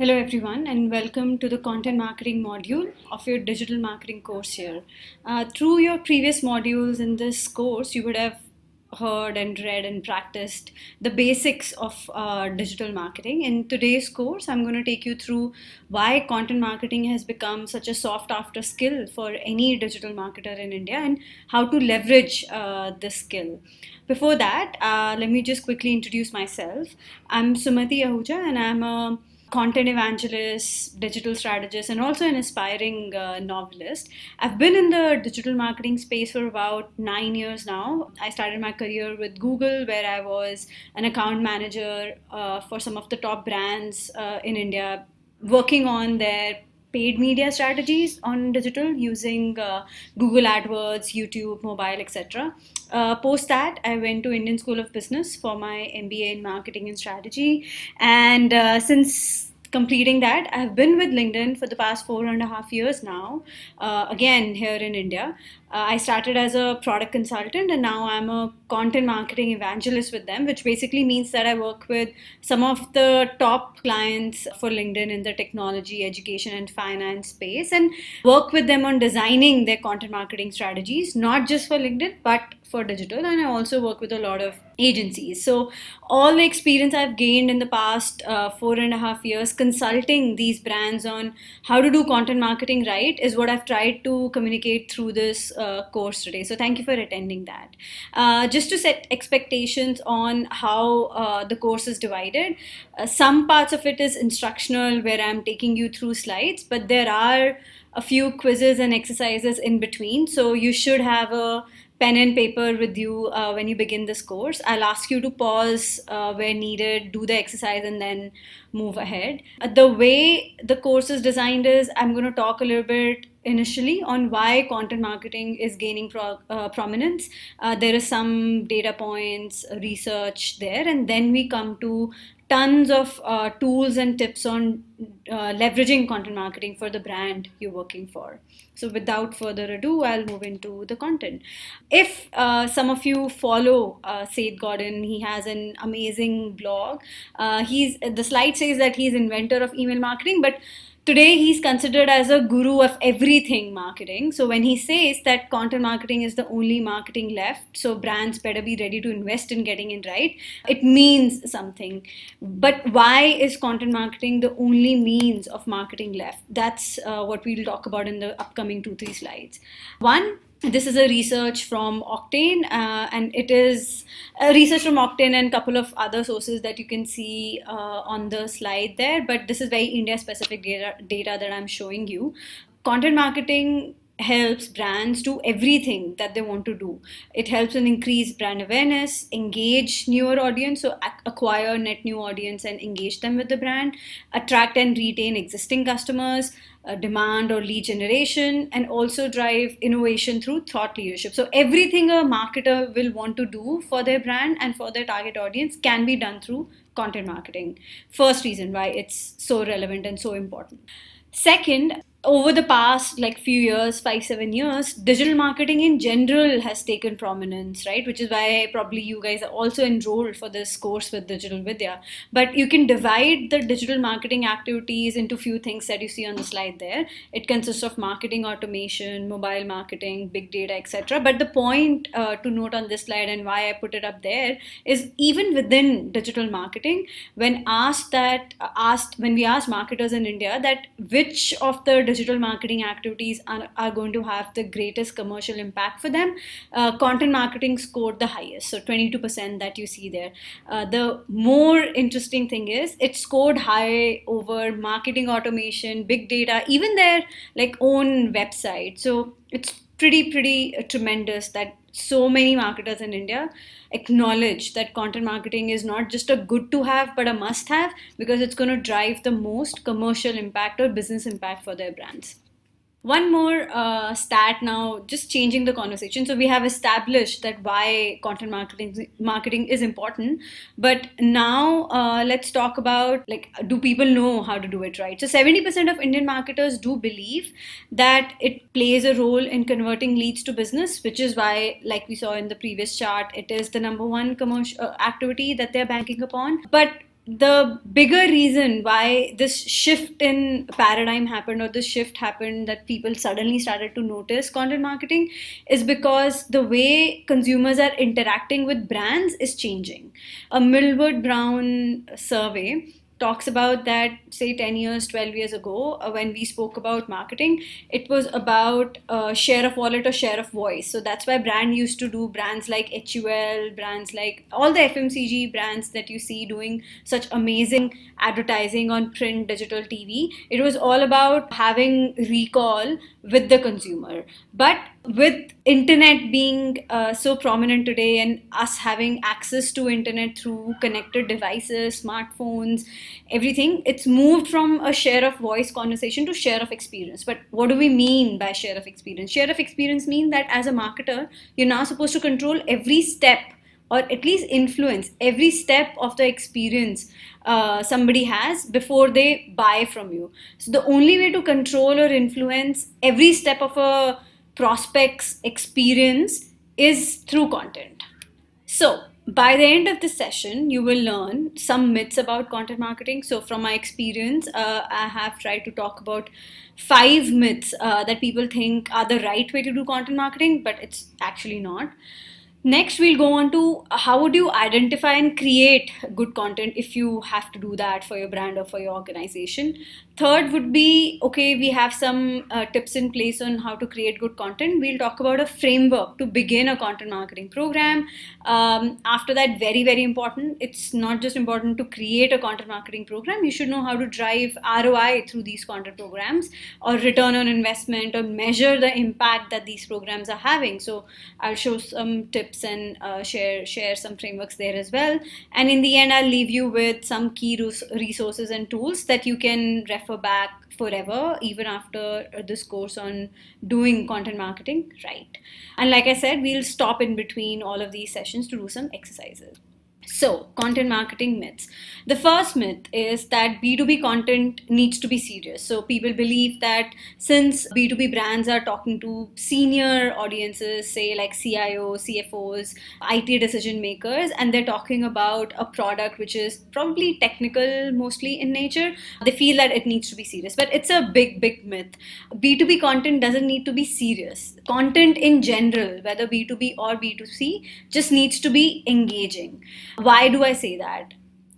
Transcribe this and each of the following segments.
Hello, everyone, and welcome to the content marketing module of your digital marketing course here. Through your previous modules in this course, you would have heard and read and practiced the basics of digital marketing. In today's course, I'm going to take you through why content marketing has become such a sought after skill for any digital marketer in India and how to leverage this skill. Before that, let me just quickly introduce myself. I'm Sumati Ahuja, and I'm a content evangelist, digital strategist, and also an aspiring novelist. I've been in the digital marketing space for about 9 years now. I started my career with Google, where I was an account manager for some of the top brands in India, working on their paid media strategies on digital using Google AdWords, YouTube, mobile, etc. Post that, I went to Indian School of Business for my MBA in Marketing and Strategy, and since completing that, I've been with LinkedIn for the past 4.5 years now. Again, here in India, I started as a product consultant, and now I'm a content marketing evangelist with them, which basically means that I work with some of the top clients for LinkedIn in the technology, education, and finance space, and work with them on designing their content marketing strategies, not just for LinkedIn, but for digital. And I also work with a lot of agencies. So all the experience I've gained in the past 4.5 years consulting these brands on how to do content marketing right is what I've tried to communicate through this course today. So thank you for attending that. Just to set expectations on how the course is divided, some parts of it is instructional where I'm taking you through slides, but there are a few quizzes and exercises in between. So you should have a pen and paper with you when you begin this course. I'll ask you to pause where needed, do the exercise, and then move ahead. The way the course is designed is I'm going to talk a little bit initially on why content marketing is gaining prominence. There is some data points, research there, and then we come to tons of tools and tips on leveraging content marketing for the brand you're working for. So, without further ado, I'll move into the content. If some of you follow Seth Godin, he has an amazing blog. He's the slide says that he's inventor of email marketing, but today he's considered as a guru of everything marketing. So when he says that content marketing is the only marketing left, so brands better be ready to invest in getting it right, it means something. But why is content marketing the only means of marketing left? That's what we'll talk about in the upcoming 2-3 slides. One, this is a research from Octane, and it is a research from Octane and a couple of other sources that you can see on the slide there. But this is very India-specific data that I'm showing you. Content marketing helps brands do everything that they want to do. It helps in increase brand awareness, engage newer audience, so acquire net new audience and engage them with the brand, attract and retain existing customers, demand or lead generation, and also drive innovation through thought leadership. So everything a marketer will want to do for their brand and for their target audience can be done through content marketing. First reason why it's so relevant and so important. Second, over the past like few years, 5-7 years, digital marketing in general has taken prominence, right? Which is why probably you guys are also enrolled for this course with Digital Vidya. But you can divide the digital marketing activities into few things that you see on the slide there. It consists of marketing automation, mobile marketing, big data, etc. But the point to note on this slide and why I put it up there is even within digital marketing, when when we asked marketers in India that which of the digital marketing activities are going to have the greatest commercial impact for them, content marketing scored the highest, so 22% that you see there. The more interesting thing is it scored high over marketing automation, big data, even their like own website. So it's pretty tremendous that so many marketers in India acknowledge that content marketing is not just a good to have but a must have, because it's going to drive the most commercial impact or business impact for their brands. One more stat now, just changing the conversation. So we have established that why content marketing is important, but now let's talk about like, do people know how to do it right? So 70% of Indian marketers do believe that it plays a role in converting leads to business, which is why, like we saw in the previous chart, it is the number one commercial activity that they're banking upon. But the bigger reason why this shift in paradigm happened, or this shift happened that people suddenly started to notice content marketing, is because the way consumers are interacting with brands is changing. A Millward Brown survey talks about that, say 10 years, 12 years ago, when we spoke about marketing, it was about share of wallet or share of voice. So that's why brand used to do, brands like HUL, brands like all the FMCG brands that you see doing such amazing advertising on print, digital, TV. It was all about having recall with the consumer. But with internet being so prominent today, and us having access to internet through connected devices, smartphones, everything, it's moved from a share of voice conversation to share of experience. But what do we mean by share of experience? Share of experience means that as a marketer, you're now supposed to control every step, or at least influence every step of the experience somebody has before they buy from you. So the only way to control or influence every step of a prospect's experience is through content. So, by the end of the session, you will learn some myths about content marketing. So, from my experience, I have tried to talk about 5 myths that people think are the right way to do content marketing, but it's actually not. Next, we'll go on to how would you identify and create good content if you have to do that for your brand or for your organization. Third would be, okay, we have some tips in place on how to create good content. We'll talk about a framework to begin a content marketing program. After that, very, very important, it's not just important to create a content marketing program. You should know how to drive ROI through these content programs, or return on investment, or measure the impact that these programs are having. So I'll show some tips and share some frameworks there as well. And in the end, I'll leave you with some key resources and tools that you can refer back forever, even after this course on doing content marketing right. And like I said, we'll stop in between all of these sessions to do some exercises. So, content marketing myths. The first myth is that B2B content needs to be serious. So, people believe that since B2B brands are talking to senior audiences, say like CIOs, CFOs, IT decision makers, and they're talking about a product which is probably technical mostly in nature, they feel that it needs to be serious. But it's a big, big myth. B2B content doesn't need to be serious. Content in general, whether B2B or B2C, just needs to be engaging. Why do I say that?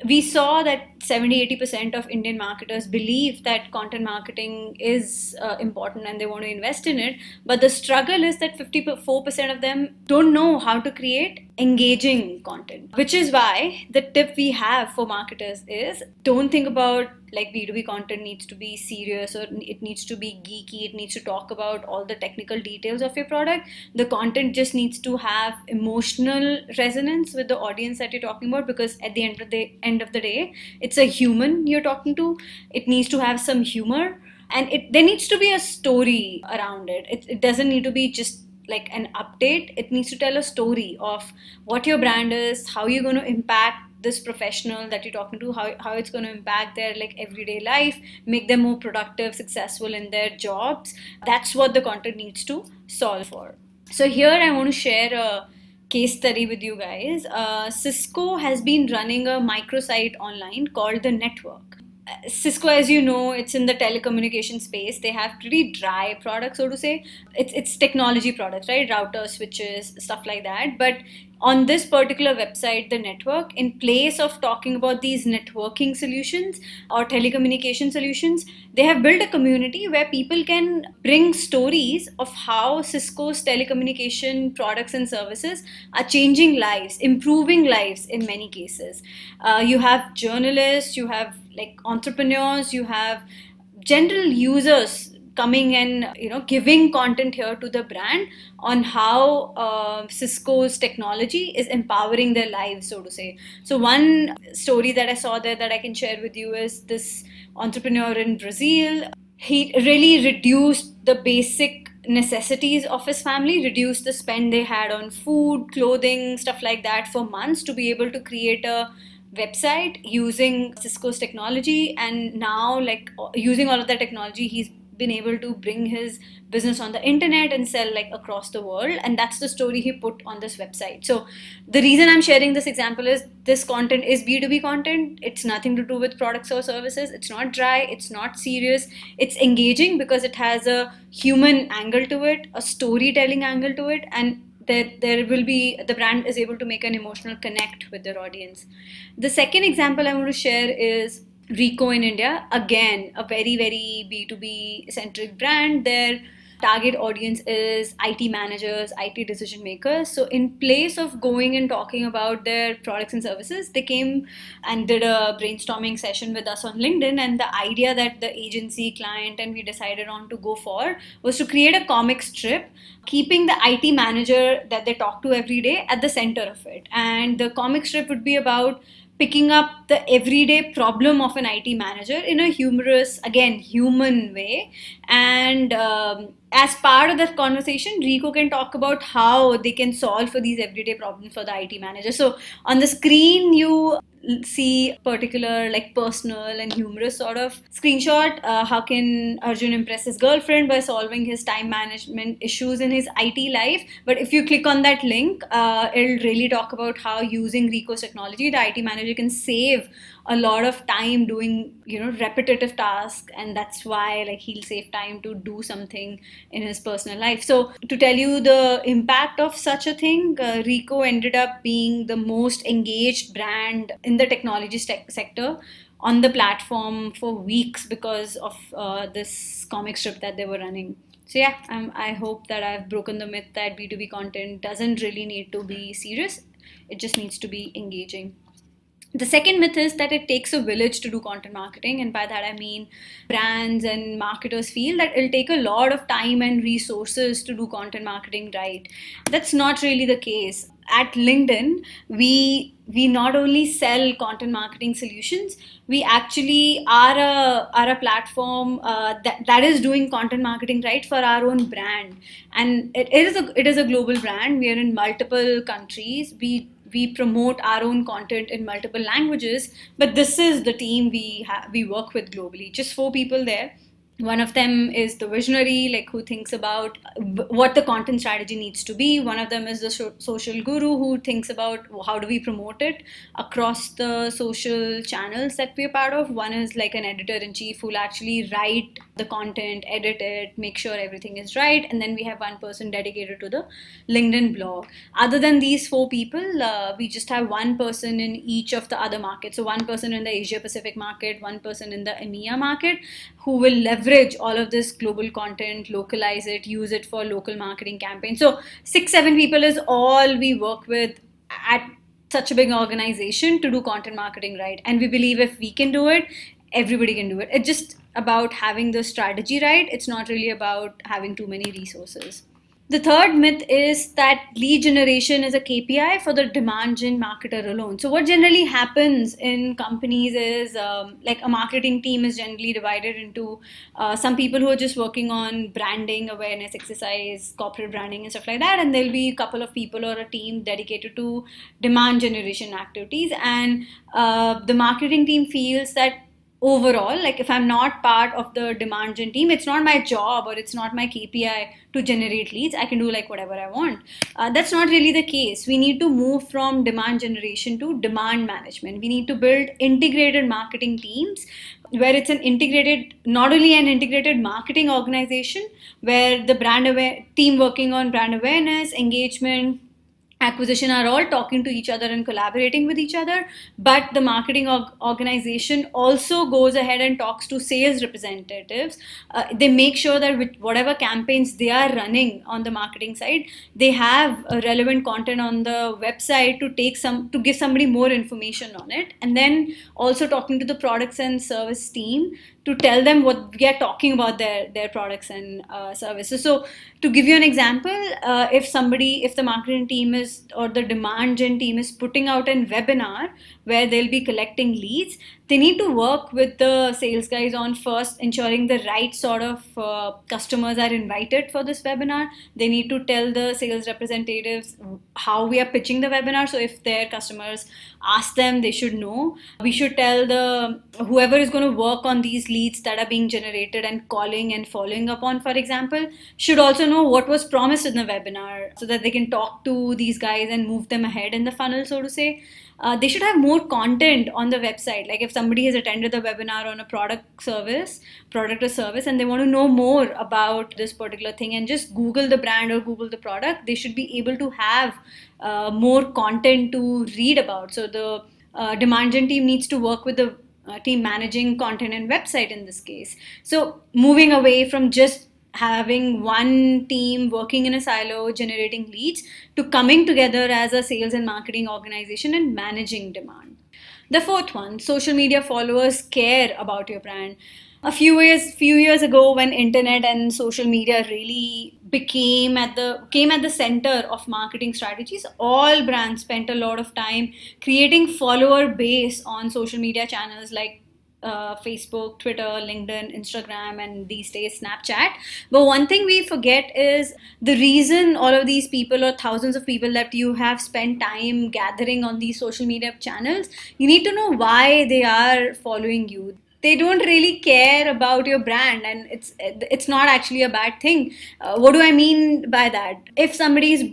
We saw that 70-80% of Indian marketers believe that content marketing is important and they want to invest in it. But the struggle is that 54% of them don't know how to create engaging content, which is why the tip we have for marketers is, don't think about like B2B content needs to be serious or it needs to be geeky, it needs to talk about all the technical details of your product. The content just needs to have emotional resonance with the audience that you're talking about, because at the end of the day, it's a human you're talking to. It needs to have some humor, and there needs to be a story around it. It doesn't need to be just like an update. It needs to tell a story of what your brand is, how you're going to impact this professional that you're talking to, how it's going to impact their like everyday life, make them more productive, successful in their jobs. That's what the content needs to solve for. So here I want to share a case study with you guys. Cisco has been running a microsite online called The Network. Cisco, as you know, it's in the telecommunication space. They have pretty dry products, so to say. It's technology products, right? Routers, switches, stuff like that. But on this particular website, The Network, in place of talking about these networking solutions or telecommunication solutions, they have built a community where people can bring stories of how Cisco's telecommunication products and services are changing lives, improving lives in many cases. You have journalists, you have like entrepreneurs, you have general users coming and giving content here to the brand on how Cisco's technology is empowering their lives, so to say. So one story that I saw there that I can share with you is this entrepreneur in Brazil. He really reduced the basic necessities of his family, reduced the spend they had on food, clothing, stuff like that for months to be able to create a website using Cisco's technology. And now, like using all of that technology, he's been able to bring his business on the internet and sell like across the world, and that's the story he put on this website. So the reason I'm sharing this example is this content is B2B content. It's nothing to do with products or services. It's not dry, it's not serious, it's engaging because it has a human angle to it, a storytelling angle to it, and there will be, the brand is able to make an emotional connect with their audience. The second example I want to share is Rico in India. Again, a very, very B2B centric brand. Their target audience is IT managers, IT decision makers. So, in place of going and talking about their products and services, they came and did a brainstorming session with us on LinkedIn. And the idea that the agency, client, and we decided on to go for was to create a comic strip, keeping the IT manager that they talk to every day at the center of it. And the comic strip would be about picking up the everyday problem of an IT manager in a humorous, again, human way. And as part of that conversation, Rico can talk about how they can solve for these everyday problems for the IT manager. So on the screen, you see particular like personal and humorous sort of screenshot. How can Arjun impress his girlfriend by solving his time management issues in his IT life? But if you click on that link, it'll really talk about how using Rico's technology, the IT manager can save a lot of time doing repetitive tasks, and that's why like he'll save time to do something in his personal life. So to tell you the impact of such a thing, Rico ended up being the most engaged brand in the technology sector on the platform for weeks because of this comic strip that they were running. So yeah, I hope that I've broken the myth that B2B content doesn't really need to be serious. It just needs to be engaging. The second myth is that it takes a village to do content marketing, and by that I mean brands and marketers feel that it'll take a lot of time and resources to do content marketing right. That's not really the case. At LinkedIn, we not only sell content marketing solutions, we actually are a platform that is doing content marketing right for our own brand, and it is a global brand. We are in multiple countries. We promote our own content in multiple languages, but this is the team we work with globally. Just 4 people there. One of them is the visionary, like who thinks about what the content strategy needs to be. One of them is the social guru who thinks about how do we promote it across the social channels that we're part of. One is like an editor-in-chief who'll actually write the content, edit it, make sure everything is right. And then we have one person dedicated to the LinkedIn blog. Other than these 4 people, we just have one person in each of the other markets. So one person in the Asia Pacific market, one person in the EMEA market, who will leverage all of this global content, localize it, use it for local marketing campaigns. So 6-7 people is all we work with at such a big organization to do content marketing right. And we believe if we can do it, everybody can do it. It's just about having the strategy right. It's not really about having too many resources. The third myth is that lead generation is a KPI for the demand gen marketer alone. So what generally happens in companies is like a marketing team is generally divided into some people who are just working on branding, awareness, exercise, corporate branding and stuff like that. And there'll be a couple of people or a team dedicated to demand generation activities. And the marketing team feels that overall, like if I'm not part of the demand gen team, it's not my job or it's not my KPI to generate leads. I can do like whatever I want. That's not really the case. We need to move from demand generation to demand management. We need to build integrated marketing teams where it's not only an integrated marketing organization where the team working on brand awareness, engagement, acquisition are all talking to each other and collaborating with each other, but the marketing organization also goes ahead and talks to sales representatives. They make sure that with whatever campaigns they are running on the marketing side, they have relevant content on the website to give somebody more information on it, and then also talking to the products and service team to tell them what we are talking about their products and services. So to give you an example, if the marketing team is or the demand gen team is putting out a webinar where they'll be collecting leads, they need to work with the sales guys on first ensuring the right sort of customers are invited for this webinar. They need to tell the sales representatives how we are pitching the webinar. So if their customers ask them, they should know. We should tell the whoever is going to work on these leads that are being generated and calling and following up on, for example, should also know what was promised in the webinar so that they can talk to these guys and move them ahead in the funnel, so to say. They should have more content on the website. Like if somebody has attended the webinar on a product or service, and they want to know more about this particular thing and just Google the brand or Google the product, they should be able to have more content to read about. So the demand gen team needs to work with the team managing content and website in this case. So moving away from just having one team working in a silo generating leads to coming together as a sales and marketing organization and managing demand. The fourth one, social media followers care about your brand. A few years ago, when internet and social media really came at the center of marketing strategies, all brands spent a lot of time creating follower base on social media channels like Facebook, Twitter, LinkedIn, Instagram, and these days Snapchat. But one thing we forget is the reason all of these people or thousands of people that you have spent time gathering on these social media channels, you need to know why they are following you. They don't really care about your brand, and it's not actually a bad thing. What do I mean by that? If somebody is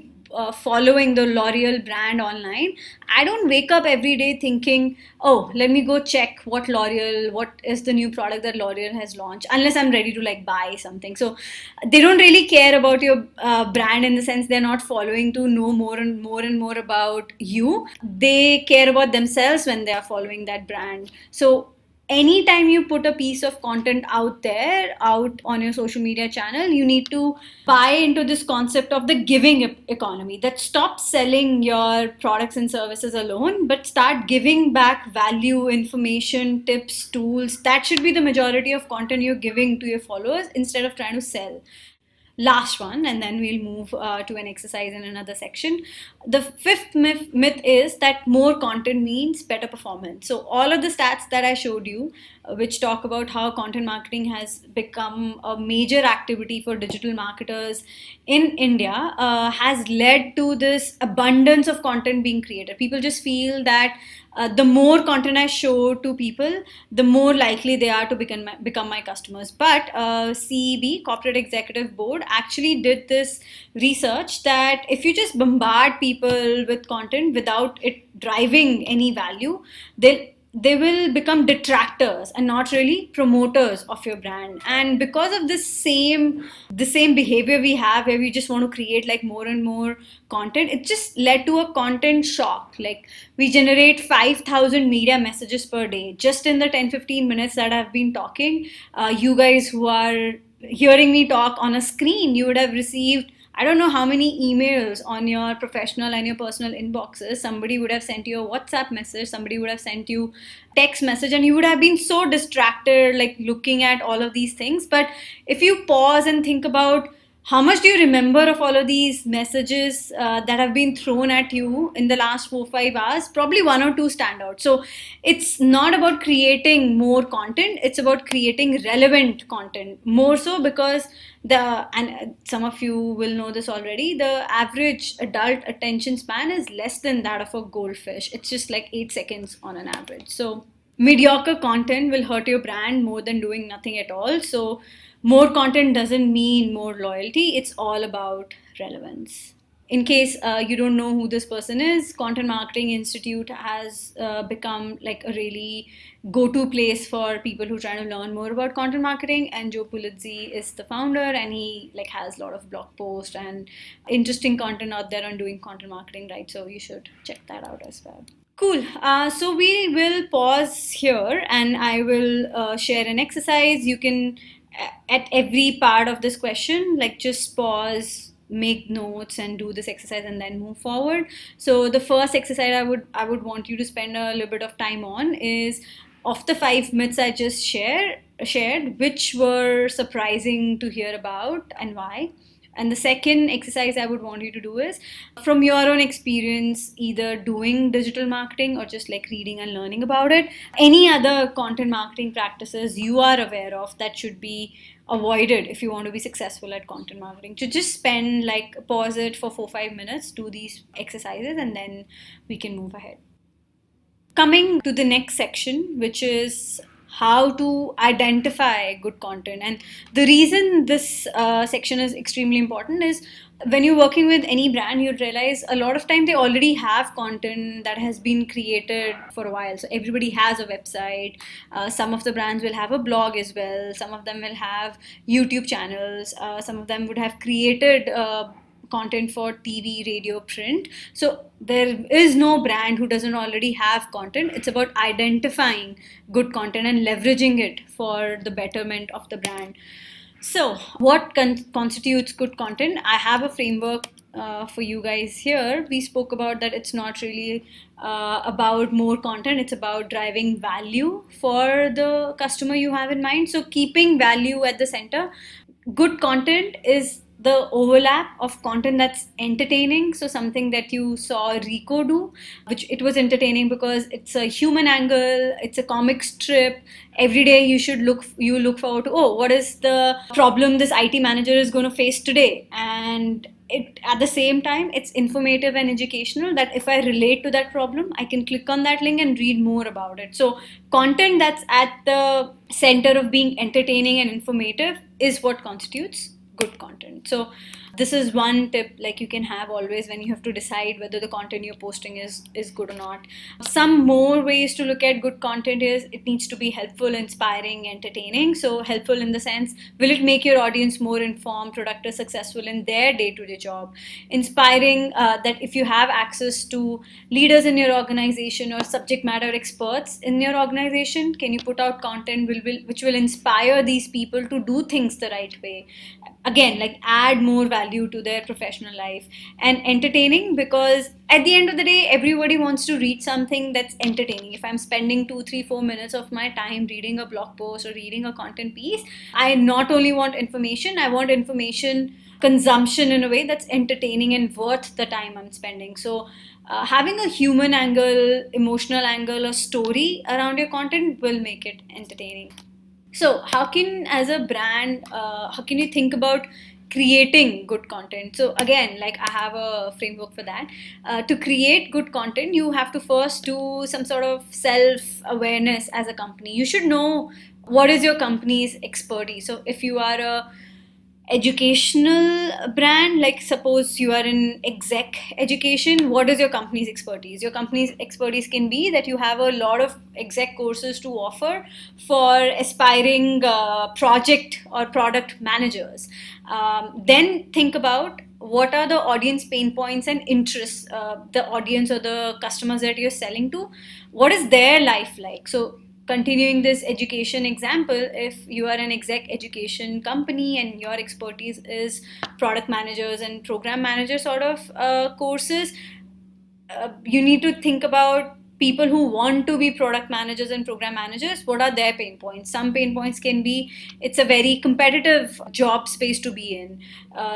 following the L'Oreal brand online, I don't wake up every day thinking, oh, let me go check what is the new product that L'Oreal has launched, unless I'm ready to like buy something. So they don't really care about your brand in the sense they're not following to know more and more about you. They care about themselves when they are following that brand. So anytime you put a piece of content out on your social media channel, you need to buy into this concept of the giving economy, that stop selling your products and services alone, but start giving back value, information, tips, tools. That should be the majority of content you're giving to your followers instead of trying to sell. Last one, and then we'll move to an exercise in another section. The fifth myth is that more content means better performance. So all of the stats that I showed you, which talk about how content marketing has become a major activity for digital marketers in India, has led to this abundance of content being created. People just feel that the more content I show to people, the more likely they are to become my customers. But CEB, Corporate Executive Board, actually did this research that if you just bombard people with content without it driving any value, they will become detractors and not really promoters of your brand. And because of the same behavior we have where we just want to create like more and more content, it just led to a content shock. Like we generate 5,000 media messages per day just in the 10-15 minutes that I've been talking. You guys who are hearing me talk on a screen, you would have received I don't know how many emails on your professional and your personal inboxes. Somebody would have sent you a WhatsApp message, somebody would have sent you text message, and you would have been so distracted like looking at all of these things. But if you pause and think about how much do you remember of all of these messages that have been thrown at you in the last 4-5 hours? Probably one or two stand out. So it's not about creating more content, it's about creating relevant content. More so because and some of you will know this already, the average adult attention span is less than that of a goldfish. It's just like 8 seconds on an average. So mediocre content will hurt your brand more than doing nothing at all. So more content doesn't mean more loyalty. It's all about relevance. In case you don't know who this person is, Content Marketing Institute has become like a really go-to place for people who try to learn more about content marketing. And Joe Pulizzi is the founder, and he like has a lot of blog posts and interesting content out there on doing content marketing, right? So you should check that out as well. Cool. So we will pause here, and I will share an exercise. You can at every part of this question, like just pause, make notes and do this exercise and then move forward. So the first exercise I would want you to spend a little bit of time on is, of the 5 myths I just shared, which were surprising to hear about and why? And the second exercise I would want you to do is, from your own experience, either doing digital marketing or just like reading and learning about it, any other content marketing practices you are aware of that should be avoided if you want to be successful at content marketing. To just spend like pause it for 4-5 minutes, do these exercises, and then we can move ahead. Coming to the next section, which is how to identify good content. And the reason this section is extremely important is, when you're working with any brand, you'd realize a lot of time they already have content that has been created for a while. So everybody has a website. Some of the brands will have a blog as well. Some of them will have YouTube channels. Some of them would have created content for TV, radio, print. So there is no brand who doesn't already have content. It's about identifying good content and leveraging it for the betterment of the brand. So, what constitutes good content? I have a framework for you guys here. We spoke about that it's not really about more content, it's about driving value for the customer you have in mind. So, keeping value at the center. Good content is the overlap of content that's entertaining. So something that you saw Rico do, which it was entertaining because it's a human angle, it's a comic strip. Every day you look forward to, oh, what is the problem this IT manager is going to face today? And it, at the same time, it's informative and educational, that if I relate to that problem, I can click on that link and read more about it. So content that's at the center of being entertaining and informative is what constitutes good content. So this is one tip like you can have always when you have to decide whether the content you're posting is good or not. Some more ways to look at good content is, it needs to be helpful, inspiring, entertaining. So helpful in the sense, will it make your audience more informed, productive, successful in their day-to-day job? Inspiring, that if you have access to leaders in your organization or subject matter experts in your organization, can you put out content which will inspire these people to do things the right way? Again, like add more value to their professional life. And entertaining, because at the end of the day, everybody wants to read something that's entertaining. If I'm spending 2, 3, 4 minutes of my time reading a blog post or reading a content piece, I not only want information, I want information consumption in a way that's entertaining and worth the time I'm spending. So having a human angle, emotional angle, or story around your content will make it entertaining. So how can, as a brand, how can you think about creating good content? So again, like I have a framework for that. To create good content, you have to first do some sort of self-awareness as a company. You should know what is your company's expertise. So if you are a educational brand, like suppose you are in exec education, what is your company's expertise? Your company's expertise can be that you have a lot of exec courses to offer for aspiring project or product managers. Then think about what are the audience pain points and interests, the audience or the customers that you're selling to, what is their life like? So continuing this education example, if you are an exec education company and your expertise is product managers and program manager sort of courses, you need to think about people who want to be product managers and program managers. What are their pain points? Some pain points can be, it's a very competitive job space to be in.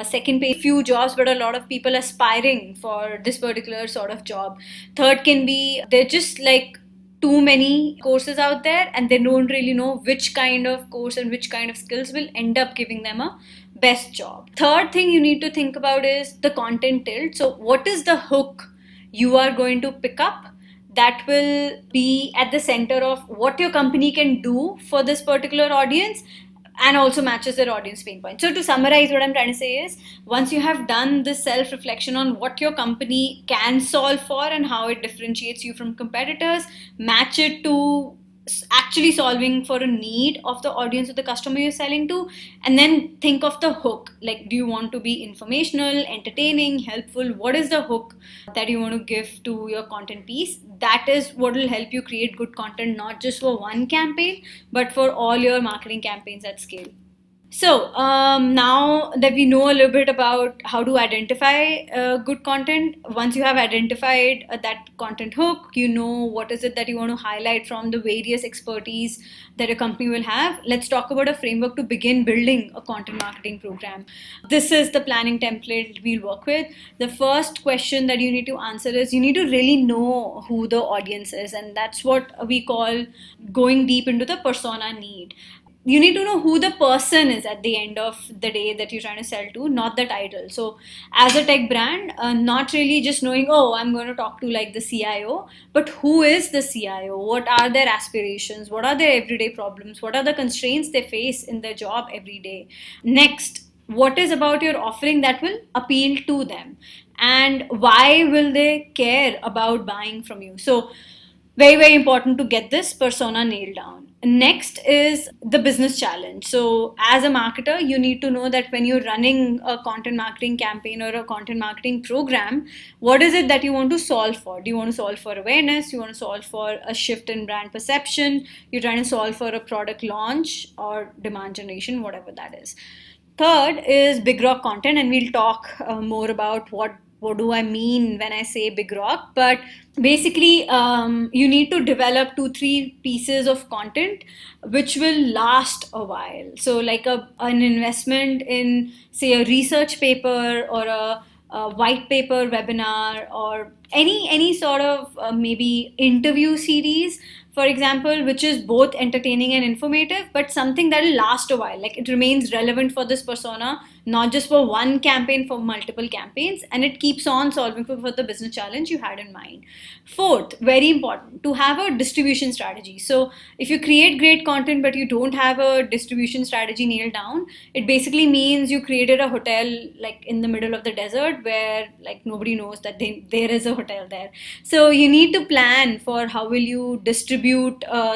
Second, few jobs, but a lot of people aspiring for this particular sort of job. Third can be, they're just like too many courses out there and they don't really know which kind of course and which kind of skills will end up giving them a best job. Third thing you need to think about is the content tilt. So what is the hook you are going to pick up that will be at the center of what your company can do for this particular audience and also matches their audience pain point. So to summarize, what I'm trying to say is, once you have done this self-reflection on what your company can solve for and how it differentiates you from competitors, match it to actually solving for a need of the audience or the customer you're selling to, and then think of the hook. Like, do you want to be informational, entertaining, helpful? What is the hook that you want to give to your content piece? That is what will help you create good content, not just for one campaign, but for all your marketing campaigns at scale. Now that we know a little bit about how to identify good content, once you have identified that content hook, you know what is it that you want to highlight from the various expertise that a company will have. Let's talk about a framework to begin building a content marketing program. This is the planning template we'll work with. The first question that you need to answer is you need to really know who the audience is, and that's what we call going deep into the persona need. You need to know who the person is at the end of the day that you're trying to sell to, not the title. So as a tech brand, not really just knowing, oh, I'm going to talk to like the CIO, but who is the CIO? What are their aspirations? What are their everyday problems? What are the constraints they face in their job every day? Next, what is about your offering that will appeal to them, and why will they care about buying from you? So very, very important to get this persona nailed down. Next is the business challenge. So as a marketer, you need to know that when you're running a content marketing campaign or a content marketing program, what is it that you want to solve for? Do you want to solve for awareness? You want to solve for a shift in brand perception? You're trying to solve for a product launch or demand generation, whatever that is. Third is big rock content, and we'll talk more about what do I mean when I say big rock. But basically, you need to develop 2-3 pieces of content which will last a while. So like an investment in, say, a research paper or a white paper webinar, or any sort of maybe interview series, for example, which is both entertaining and informative, but something that will last a while. Like it remains relevant for this persona, not just for one campaign, for multiple campaigns, and it keeps on solving for the business challenge you had in mind. Fourth, very important, to have a distribution strategy. So if you create great content but you don't have a distribution strategy nailed down, it basically means you created a hotel like in the middle of the desert where like nobody knows that there is a hotel there. So you need to plan for how will you distribute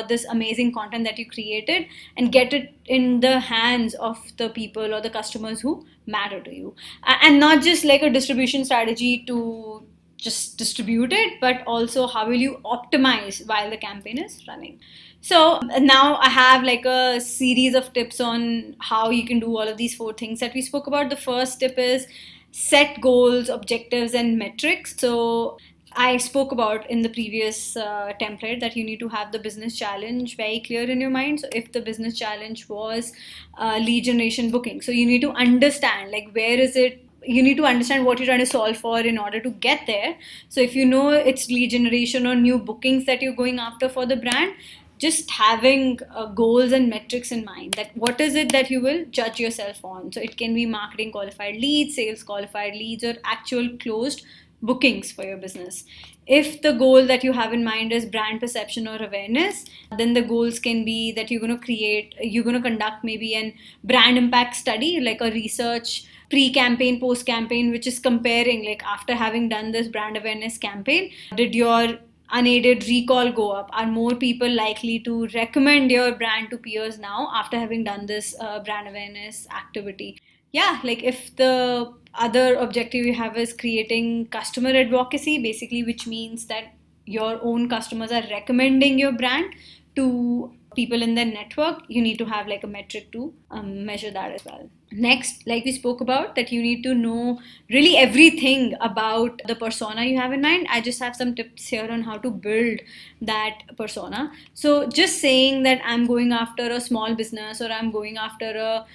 this amazing content that you created and get it in the hands of the people or the customers who matter to you. And not just like a distribution strategy to just distribute it, but also how will you optimize while the campaign is running. So now I have like a series of tips on how you can do all of these 4 things that we spoke about. The first tip is set goals, objectives, and metrics. So I spoke about in the previous template that you need to have the business challenge very clear in your mind. So if the business challenge was lead generation booking, so you need to understand like where is it. You need to understand what you're trying to solve for in order to get there. So if you know it's lead generation or new bookings that you're going after for the brand, just having goals and metrics in mind, that what is it that you will judge yourself on. So it can be marketing qualified leads, sales qualified leads, or actual closed bookings for your business. If the goal that you have in mind is brand perception or awareness, then the goals can be that you're going to conduct maybe an brand impact study, like a research pre-campaign, post-campaign, which is comparing like after having done this brand awareness campaign, did your unaided recall go up? Are more people likely to recommend your brand to peers now after having done this brand awareness activity? Yeah, like if the other objective you have is creating customer advocacy, basically, which means that your own customers are recommending your brand to people in their network, you need to have like a metric to measure that as well. Next, like we spoke about, that you need to know really everything about the persona you have in mind. I just have some tips here on how to build that persona. So just saying that I'm going after a small business or I'm going after a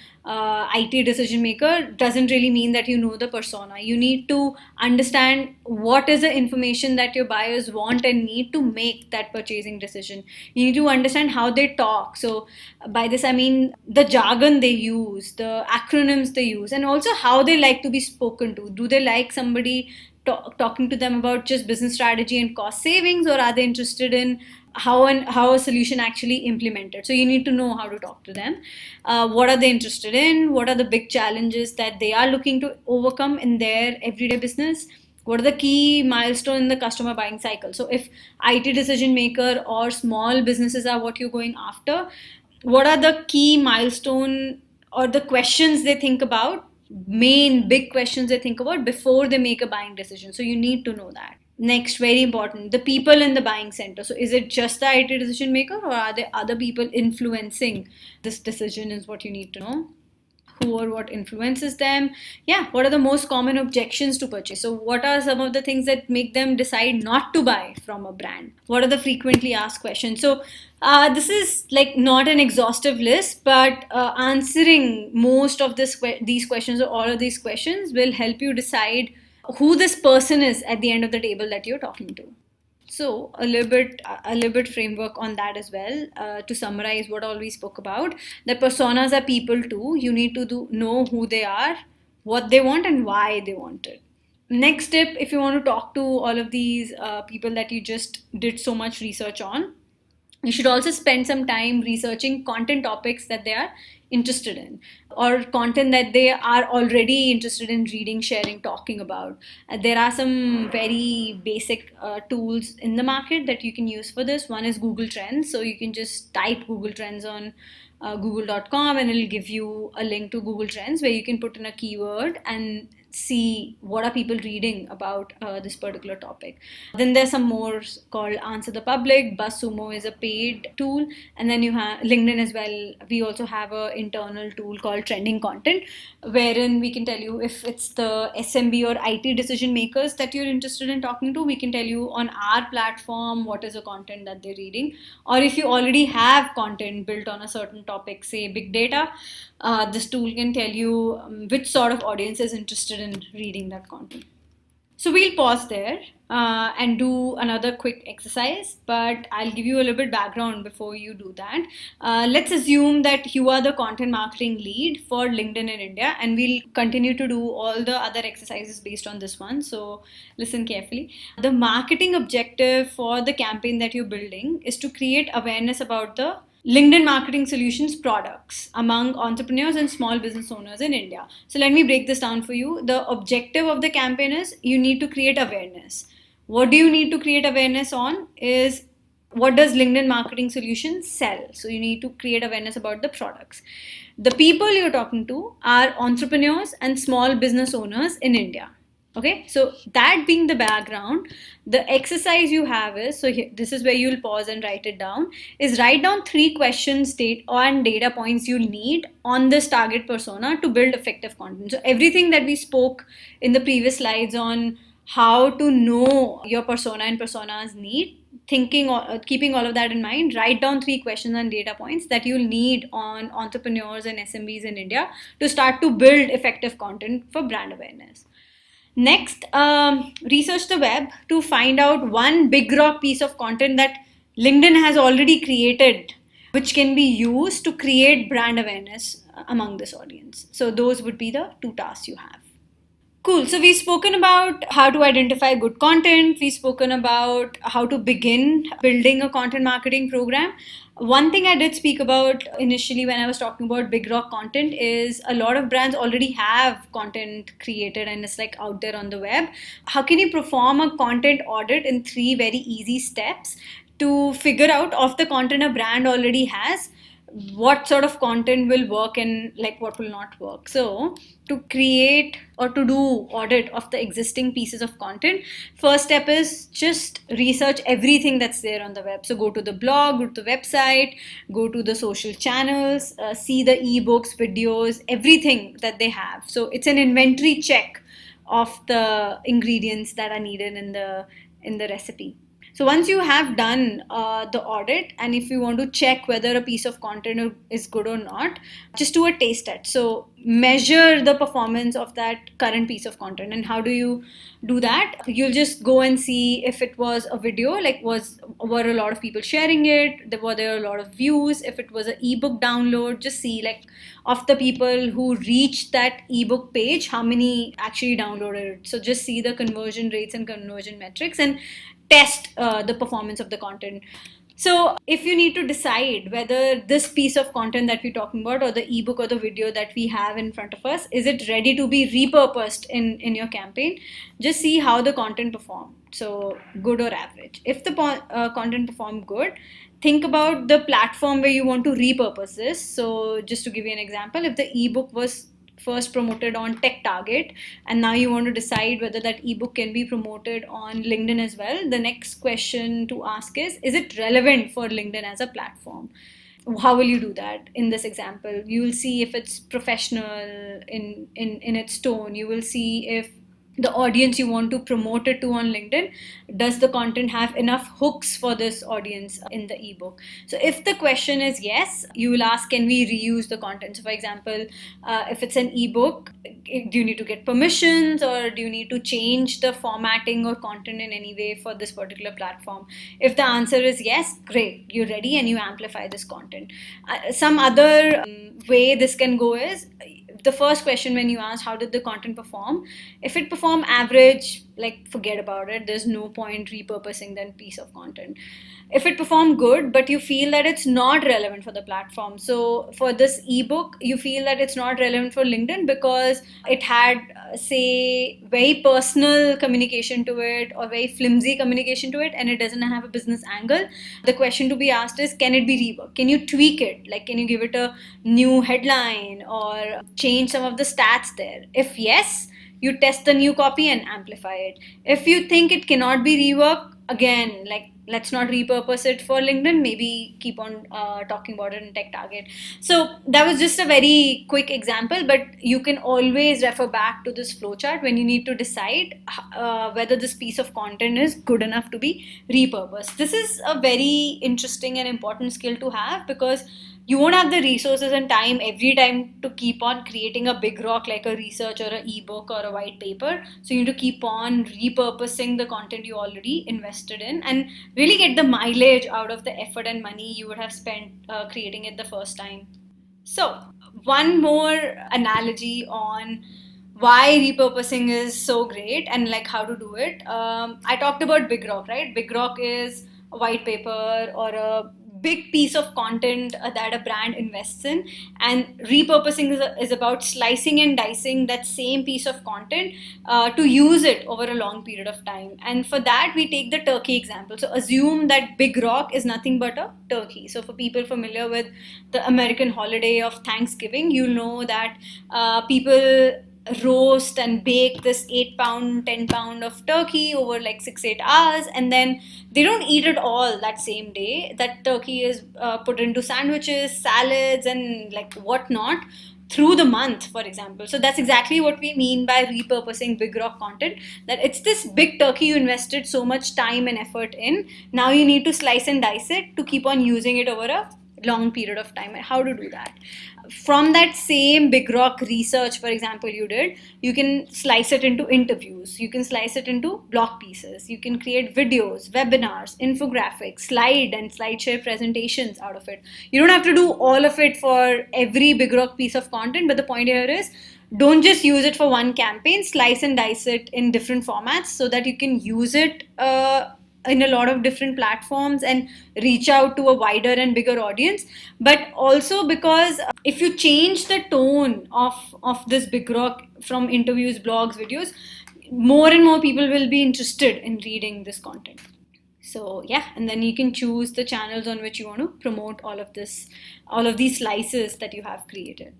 IT decision maker doesn't really mean that you know the persona. You need to understand what is the information that your buyers want and need to make that purchasing decision. You need to understand how they talk. So by this I mean the jargon they use, the acronyms they use, and also how they like to be spoken to. Do they like somebody talking to them about just business strategy and cost savings, or are they interested in how a solution actually implemented? So you need to know how to talk to them. What are they interested in? What are the big challenges that they are looking to overcome in their everyday business? What are the key milestones in the customer buying cycle? So if IT decision maker or small businesses are what you're going after, what are the key milestone or the questions they think about, main big questions they think about before they make a buying decision? So you need to know that. Next, very important, the people in the buying center. So is it just the IT decision maker, or are there other people influencing this decision, is what you need to know. who or what influences them. Yeah, what are the most common objections to purchase? So what are some of the things that make them decide not to buy from a brand? What are the frequently asked questions? So this is like not an exhaustive list, but answering most of these questions or all of these questions will help you decide who this person is at the end of the table that you're talking to. So a little bit framework on that as well. To summarize what all we spoke about, the personas are people too. You need to know who they are, what they want, and why they want it. Next step, if you want to talk to all of these people that you just did so much research on, you should also spend some time researching content topics that they are interested in, or content that they are already interested in reading, sharing, talking about. There are some very basic tools in the market that you can use for this. One is Google Trends. So you can just type Google Trends on google.com, and it'll give you a link to Google Trends where you can put in a keyword and see what are people reading about this particular topic. Then there's some more called Answer the Public. BuzzSumo is a paid tool, and then you have LinkedIn as well. We also have an internal tool called Trending Content, wherein we can tell you if it's the SMB or IT decision makers that you're interested in talking to. We can tell you on our platform what is the content that they're reading, or if you already have content built on a certain topic, say big data, this tool can tell you which sort of audience is interested in reading that content. So we'll pause there and do another quick exercise, but I'll give you a little bit background before you do that. Let's assume that you are the content marketing lead for LinkedIn in India, and we'll continue to do all the other exercises based on this one. So listen carefully. The marketing objective for the campaign that you're building is to create awareness about the LinkedIn Marketing Solutions products among entrepreneurs and small business owners in India. So let me break this down for you. The objective of the campaign is you need to create awareness. What do you need to create awareness on is what does LinkedIn Marketing Solutions sell? So you need to create awareness about the products. The people you're talking to are entrepreneurs and small business owners in India. Okay, so that being the background, the exercise you have is, so here, this is where you'll pause and write it down, is write down 3 questions and data points you'll need on this target persona to build effective content. So everything that we spoke in the previous slides on how to know your persona and persona's need, keeping all of that in mind, write down 3 questions and data points that you'll need on entrepreneurs and SMBs in India to start to build effective content for brand awareness. Next, research the web to find out one big rock piece of content that LinkedIn has already created, which can be used to create brand awareness among this audience. So those would be the 2 tasks you have. Cool. So we've spoken about how to identify good content. We've spoken about how to begin building a content marketing program. One thing I did speak about initially when I was talking about big rock content is a lot of brands already have content created and it's like out there on the web. How can you perform a content audit in 3 very easy steps to figure out of the content a brand already has, what sort of content will work and like what will not work? So to create or to do audit of the existing pieces of content, first step is just research everything that's there on the web. So go to the blog, go to the website, go to the social channels, see the ebooks, videos, everything that they have. So it's an inventory check of the ingredients that are needed in the recipe. So once you have done the audit, and if you want to check whether a piece of content is good or not, just do a taste test. So measure the performance of that current piece of content. And how do you do that? You'll just go and see if it was a video, like were a lot of people sharing it, were there a lot of views. If it was an ebook download, just see like of the people who reached that ebook page, how many actually downloaded it. So just see the conversion rates and conversion metrics and test the performance of the content. So if you need to decide whether this piece of content that we're talking about, or the ebook or the video that we have in front of us, is it ready to be repurposed in your campaign, just see how the content performed. So good or average. If the content performed good, think about the platform where you want to repurpose this. So just to give you an example, if the ebook was first promoted on TechTarget, and now you want to decide whether that ebook can be promoted on LinkedIn as well, the next question to ask is it relevant for LinkedIn as a platform? How will you do that in this example? You will see if it's professional in its tone. You will see if the audience you want to promote it to on LinkedIn, does the content have enough hooks for this audience in the ebook? So if the question is yes, you will ask, can we reuse the content? So for example, if it's an ebook, do you need to get permissions, or do you need to change the formatting or content in any way for this particular platform? If the answer is yes, great, you're ready and you amplify this content. Some other way this can go is, the first question when you ask how did the content perform, if it perform average, like forget about it, there's no point repurposing that piece of content. If it performed good but you feel that it's not relevant for the platform, so for this ebook you feel that it's not relevant for LinkedIn because it had say very personal communication to it or very flimsy communication to it and it doesn't have a business angle, the question to be asked is, can it be reworked? Can you tweak it? Like, can you give it a new headline or change some of the stats there? If yes, you test the new copy and amplify it. If you think it cannot be reworked, again, like, let's not repurpose it for LinkedIn, maybe keep on talking about it in TechTarget. So that was just a very quick example, but you can always refer back to this flowchart when you need to decide whether this piece of content is good enough to be repurposed. This is a very interesting and important skill to have, because you won't have the resources and time every time to keep on creating a big rock like a research or an ebook or a white paper. So you need to keep on repurposing the content you already invested in and really get the mileage out of the effort and money you would have spent creating it the first time. So one more analogy on why repurposing is so great and like how to do it. I talked about Big Rock, right? Big Rock is a white paper or a big piece of content that a brand invests in, and repurposing is about slicing and dicing that same piece of content to use it over a long period of time. And for that we take the turkey example. So assume that Big Rock is nothing but a turkey. So for people familiar with the American holiday of Thanksgiving, you know that people roast and bake this 8 pound 10 pound of turkey over like 6-8 hours, and then they don't eat it all that same day. That turkey is put into sandwiches, salads, and like whatnot through the month, for example. So that's exactly what we mean by repurposing Big Rock content, that it's this big turkey you invested so much time and effort in. Now you need to slice and dice it to keep on using it over a long period of time. And how to do that? From that same Big Rock research, for example, you can slice it into interviews, you can slice it into blog pieces, you can create videos, webinars, infographics, slide and slideshare presentations out of it. You don't have to do all of it for every Big Rock piece of content, but the point here is, don't just use it for one campaign, slice and dice it in different formats so that you can use it in a lot of different platforms and reach out to a wider and bigger audience. But also because if you change the tone of this Big Rock from interviews, blogs, videos, more and more people will be interested in reading this content. So yeah, and then you can choose the channels on which you want to promote all of these slices that you have created.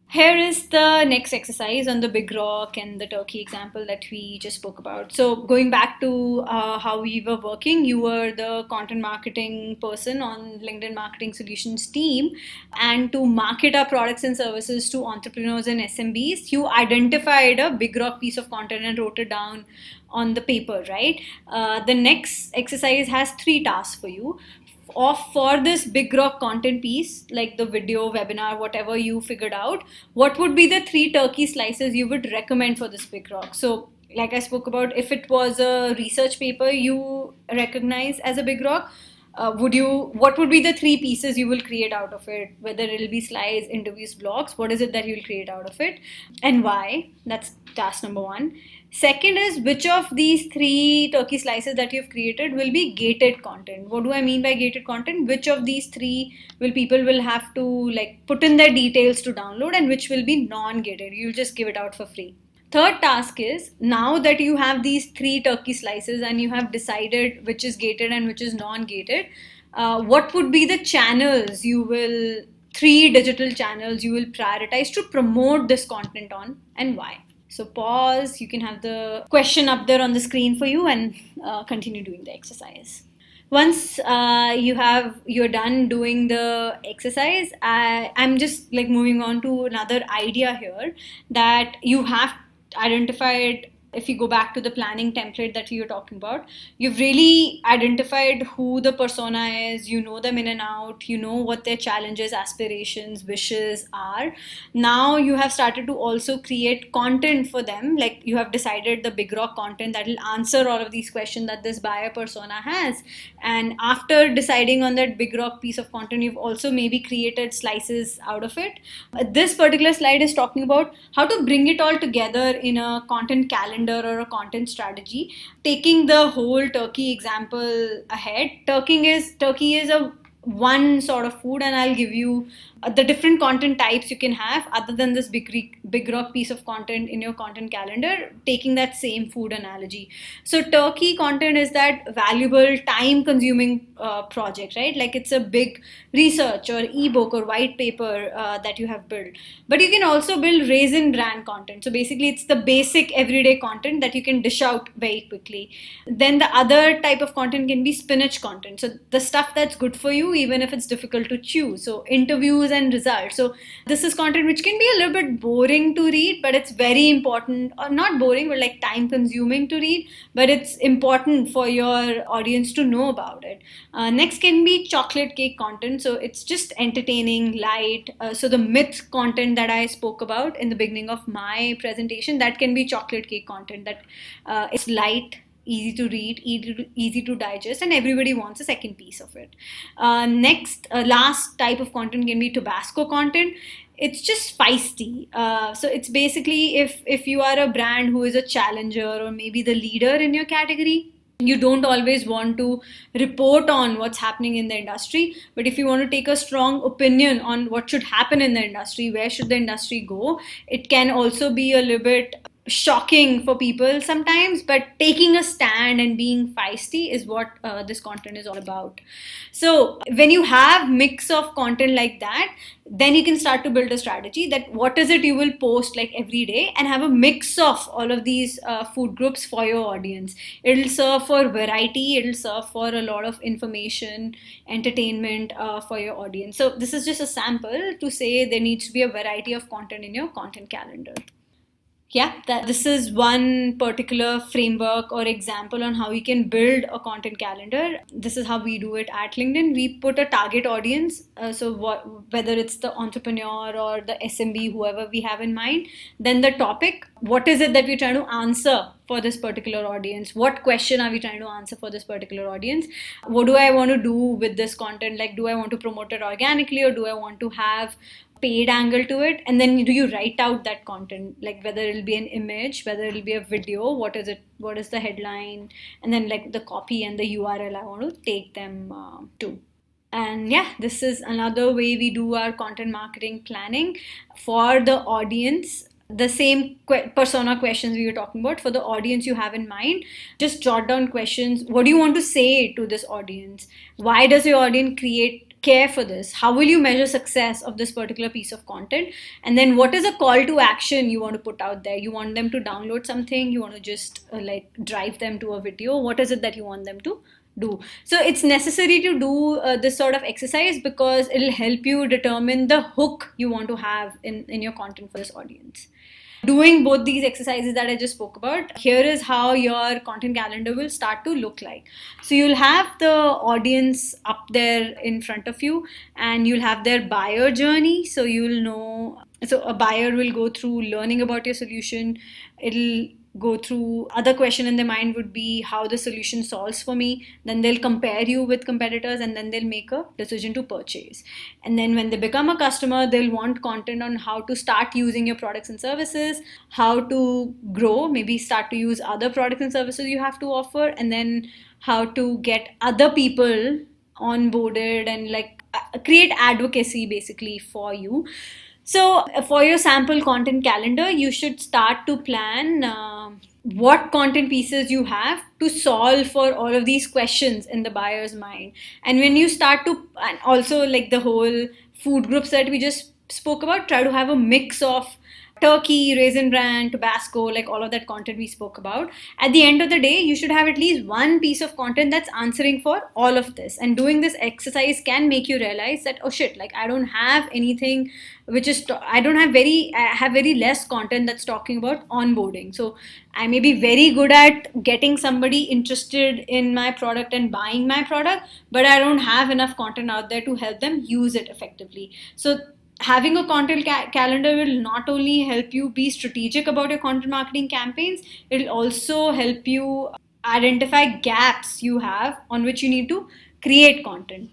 Here is the next exercise on the Big Rock and the turkey example that we just spoke about. So going back to how we were working, you were the content marketing person on LinkedIn Marketing Solutions team, and to market our products and services to entrepreneurs and SMBs, you identified a Big Rock piece of content and wrote it down on the paper, right? The next exercise has 3 tasks for you. For this Big Rock content piece, like the video, webinar, whatever you figured out, what would be the 3 turkey slices you would recommend for this Big Rock? So like I spoke about, if it was a research paper you recognize as a Big Rock, what would be the 3 pieces you will create out of it? Whether it'll be slides, interviews, blogs, what is it that you'll create out of it and why? That's task number 1. Second is, which of these 3 turkey slices that you've created will be gated content? What do I mean by gated content? Which of these 3 people will have to like put in their details to download, and which will be non-gated? You'll just give it out for free. Third task is, now that you have these 3 turkey slices and you have decided which is gated and which is non-gated, what would be the channels 3 digital channels you will prioritize to promote this content on, and why? So pause, you can have the question up there on the screen for you, and continue doing the exercise. Once you're done doing the exercise, I'm just like moving on to another idea here, that you have identified, if you go back to the planning template that you were talking about, you've really identified who the persona is, you know them in and out, you know what their challenges, aspirations, wishes are. Now you have started to also create content for them, like you have decided the big rock content that will answer all of these questions that this buyer persona has. And after deciding on that big rock piece of content, you've also maybe created slices out of it. This particular slide is talking about how to bring it all together in a content calendar or a content strategy. Taking the whole turkey example ahead, turkey is a one sort of food, and I'll give you the different content types you can have other than this big rock piece of content in your content calendar, taking that same food analogy. So turkey content is that valuable time consuming project, right? Like it's a big research or ebook or white paper that you have built. But you can also build raisin brand content. So basically it's the basic everyday content that you can dish out very quickly. Then the other type of content can be spinach content, so the stuff that's good for you even if it's difficult to chew. So interviews and results. So this is content which can be a little bit boring to read, but it's very important, or not boring, but like time consuming to read, but it's important for your audience to know about it. Next can be chocolate cake content. So it's just entertaining, light. So the myth content that I spoke about in the beginning of my presentation, that can be chocolate cake content, that it's light, easy to read, easy to digest, and everybody wants a second piece of it. Next, last type of content can be Tabasco content. It's just feisty. So it's basically, if you are a brand who is a challenger or maybe the leader in your category, you don't always want to report on what's happening in the industry, but if you want to take a strong opinion on what should happen in the industry, where should the industry go, it can also be a little bit shocking for people sometimes, but taking a stand and being feisty is what this content is all about. So when you have mix of content like that, then you can start to build a strategy that what is it you will post like every day, and have a mix of all of these food groups for your audience. It'll serve for variety, it'll serve for a lot of information, entertainment for your audience. So this is just a sample to say there needs to be a variety of content in your content calendar. Yeah, this is one particular framework or example on how you can build a content calendar. This is how we do it at LinkedIn. We put a target audience, whether it's the entrepreneur or the SMB, whoever we have in mind, then the topic, what is it that we're trying to answer for this particular audience? What question are we trying to answer for this particular audience? What do I want to do with this content? Like, do I want to promote it organically, or do I want to have paid angle to it? And then do you write out that content, like whether it'll be an image, whether it'll be a video, what is the headline, and then like the copy and the URL I want to take them to. And yeah, this is another way we do our content marketing planning for the audience. The same persona questions we were talking about, for the audience you have in mind, just jot down questions. What do you want to say to this audience? Why does your audience care for this? How will you measure success of this particular piece of content? And then what is a call to action you want to put out there? You want them to download something? You want to just like drive them to a video? What is it that you want them to do? So it's necessary to do this sort of exercise, because it'll help you determine the hook you want to have in your content for this audience. Doing both these exercises that I just spoke about, here is how your content calendar will start to look like. So you'll have the audience up there in front of you, and you'll have their buyer journey. So you'll know, so a buyer will go through learning about your solution. It'll go through, other question in their mind would be how the solution solves for me. Then they'll compare you with competitors, and then they'll make a decision to purchase. And then when they become a customer, they'll want content on how to start using your products and services, how to grow, maybe start to use other products and services you have to offer, and then how to get other people onboarded and like create advocacy basically for you. So for your sample content calendar, you should start to plan what content pieces you have to solve for all of these questions in the buyer's mind. And when you start to, and also like the whole food groups that we just spoke about, try to have a mix of Turkey, Raisin Bran, Tabasco, like all of that content we spoke about. At the end of the day, you should have at least one piece of content that's answering for all of this. And doing this exercise can make you realize that, oh shit, like I don't have anything which is, I have very less content that's talking about onboarding. So I may be very good at getting somebody interested in my product and buying my product, but I don't have enough content out there to help them use it effectively. So having a content calendar will not only help you be strategic about your content marketing campaigns, it will also help you identify gaps you have on which you need to create content.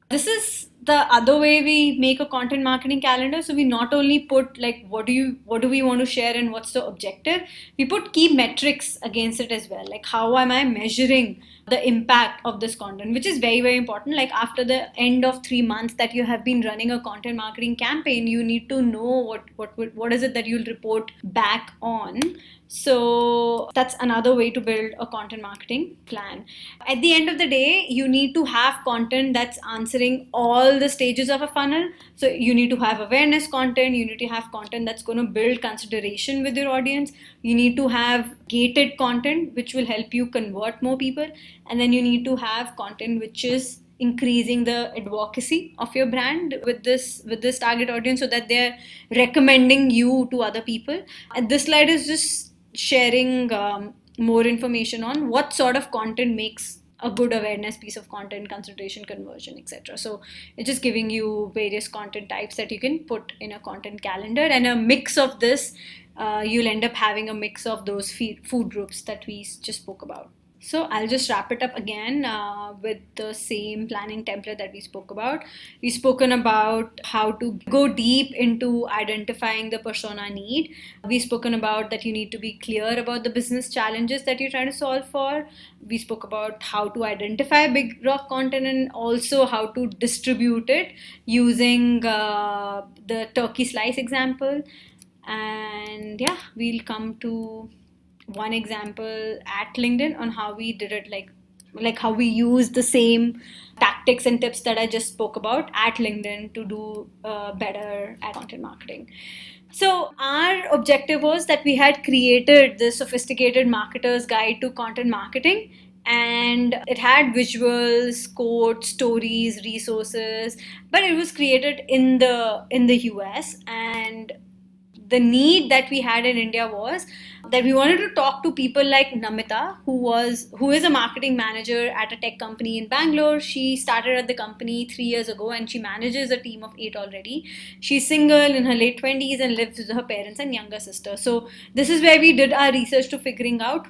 This is the other way we make a content marketing calendar. So we not only put like what do we want to share and what's the objective, we put key metrics against it as well, like how am I measuring the impact of this content, which is very, very important. Like after the end of 3 months that you have been running a content marketing campaign, you need to know what is it that you'll report back on. So that's another way to build a content marketing plan. At the end of the day, you need to have content that's answering all the stages of a funnel. So you need to have awareness content, you need to have content that's going to build consideration with your audience, you need to have gated content which will help you convert more people, and then you need to have content which is increasing the advocacy of your brand with this target audience, so that they're recommending you to other people. And this slide is just sharing more information on what sort of content makes a good awareness piece of content, consideration, conversion, etc. So it's just giving you various content types that you can put in a content calendar, and a mix of this, you'll end up having a mix of those food groups that we just spoke about. So I'll just wrap it up again with the same planning template that we spoke about. We've spoken about how to go deep into identifying the persona need. We've spoken about that you need to be clear about the business challenges that you're trying to solve for. We spoke about how to identify big rock content and also how to distribute it using the turkey slice example. And yeah, we'll come to one example at LinkedIn on how we did it, like how we use the same tactics and tips that I just spoke about at LinkedIn to do better at content marketing. So our objective was that we had created the sophisticated marketer's guide to content marketing, and it had visuals, quotes, stories, resources, but it was created in the US. And the need that we had in India was that we wanted to talk to people like Namita, who is a marketing manager at a tech company in Bangalore. She started at the company 3 years ago and she manages a team of 8 already. She's single, in her late 20s, and lives with her parents and younger sister. So this is where we did our research to figuring out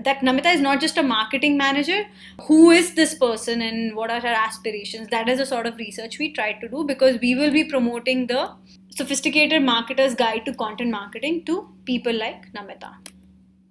that Namita is not just a marketing manager. Who is this person and what are her aspirations? That is the sort of research we tried to do, because we will be promoting the sophisticated marketer's guide to content marketing to people like Namita.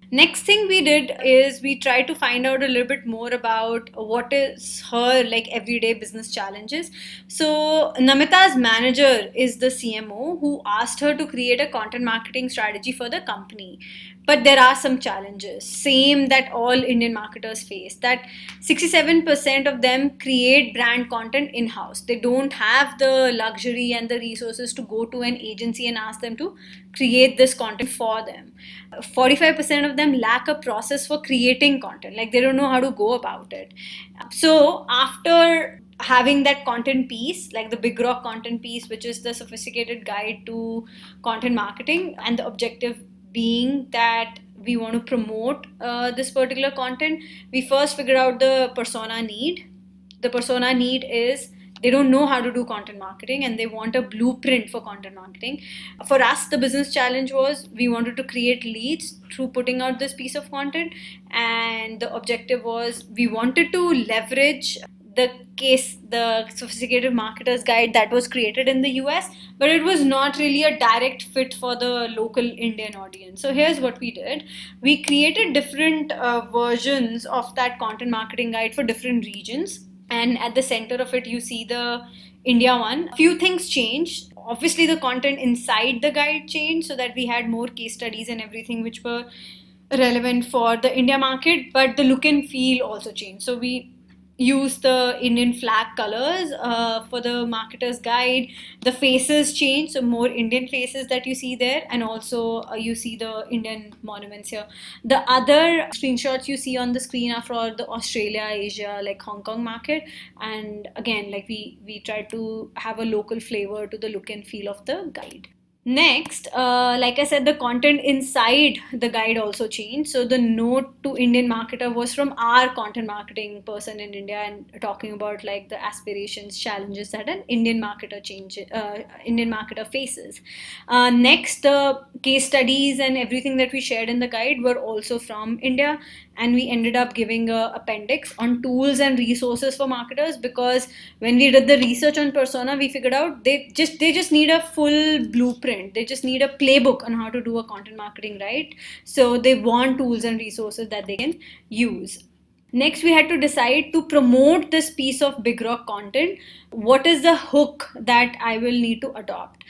Next thing we did is we tried to find out a little bit more about what is her like everyday business challenges. So Namita's manager is the CMO who asked her to create a content marketing strategy for the company. But there are some challenges, same that all Indian marketers face, that 67% of them create brand content in-house. They don't have the luxury and the resources to go to an agency and ask them to create this content for them. 45% of them lack a process for creating content, like they don't know how to go about it. So after having that content piece, like the big rock content piece, which is the sophisticated guide to content marketing, and the objective being that we want to promote this particular content, we first figure out the persona need. The persona need is they don't know how to do content marketing and they want a blueprint for content marketing. For us, the business challenge was we wanted to create leads through putting out this piece of content, and the objective was we wanted to leverage the sophisticated marketer's guide that was created in the US, but it was not really a direct fit for the local Indian audience. So here's what we did. We created different versions of that content marketing guide for different regions. And at the center of it, you see the India one. A few things changed. Obviously, the content inside the guide changed so that we had more case studies and everything which were relevant for the India market, but the look and feel also changed. So we use the Indian flag colors for the marketer's guide. The faces change, so more Indian faces that you see there, and also you see the Indian monuments here. The other screenshots you see on the screen are for the Australia, Asia, like Hong Kong market. And again, like we try to have a local flavor to the look and feel of the guide. Next, like I said, the content inside the guide also changed. So the note to Indian marketer was from our content marketing person in India, and talking about like the aspirations, challenges that an Indian marketer faces. Next, the case studies and everything that we shared in the guide were also from India, and we ended up giving a appendix on tools and resources for marketers, because when we did the research on persona, we figured out they just need a full blueprint. They just need a playbook on how to do a content marketing, right? So they want tools and resources that they can use. Next, we had to decide to promote this piece of Big Rock content. What is the hook that I will need to adopt?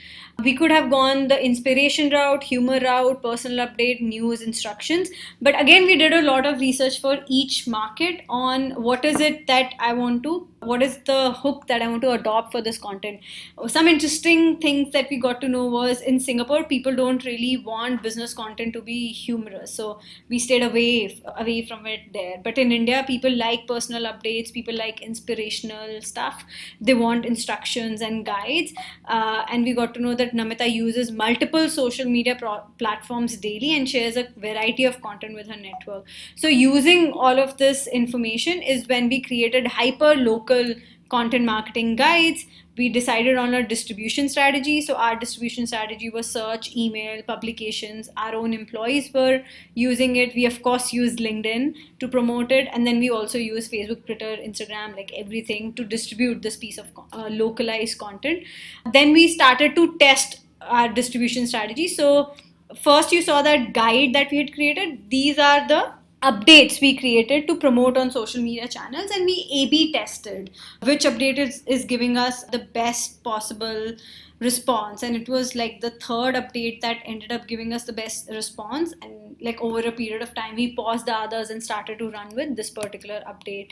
We could have gone the inspiration route, humor route, personal update, news, instructions. But again, we did a lot of research for each market on what is it that I want to, what is the hook that I want to adopt for this content. Some interesting things that we got to know was in Singapore, people don't really want business content to be humorous. So we stayed away from it there. But in India, people like personal updates, people like inspirational stuff. They want instructions and guides. And we got to know that Namita uses multiple social media platforms daily and shares a variety of content with her network. So using all of this information is when we created hyper local content marketing guides. We decided on a distribution strategy. So our distribution strategy was search, email, publications. Our own employees were using it. We of course used LinkedIn to promote it, and then we also use Facebook, Twitter, Instagram, like everything to distribute this piece of localized content. Then we started to test our distribution strategy. So first you saw that guide that we had created. These are the updates we created to promote on social media channels, and we A/B tested which update is giving us the best possible response. And it was like the third update that ended up giving us the best response, and like over a period of time we paused the others and started to run with this particular update.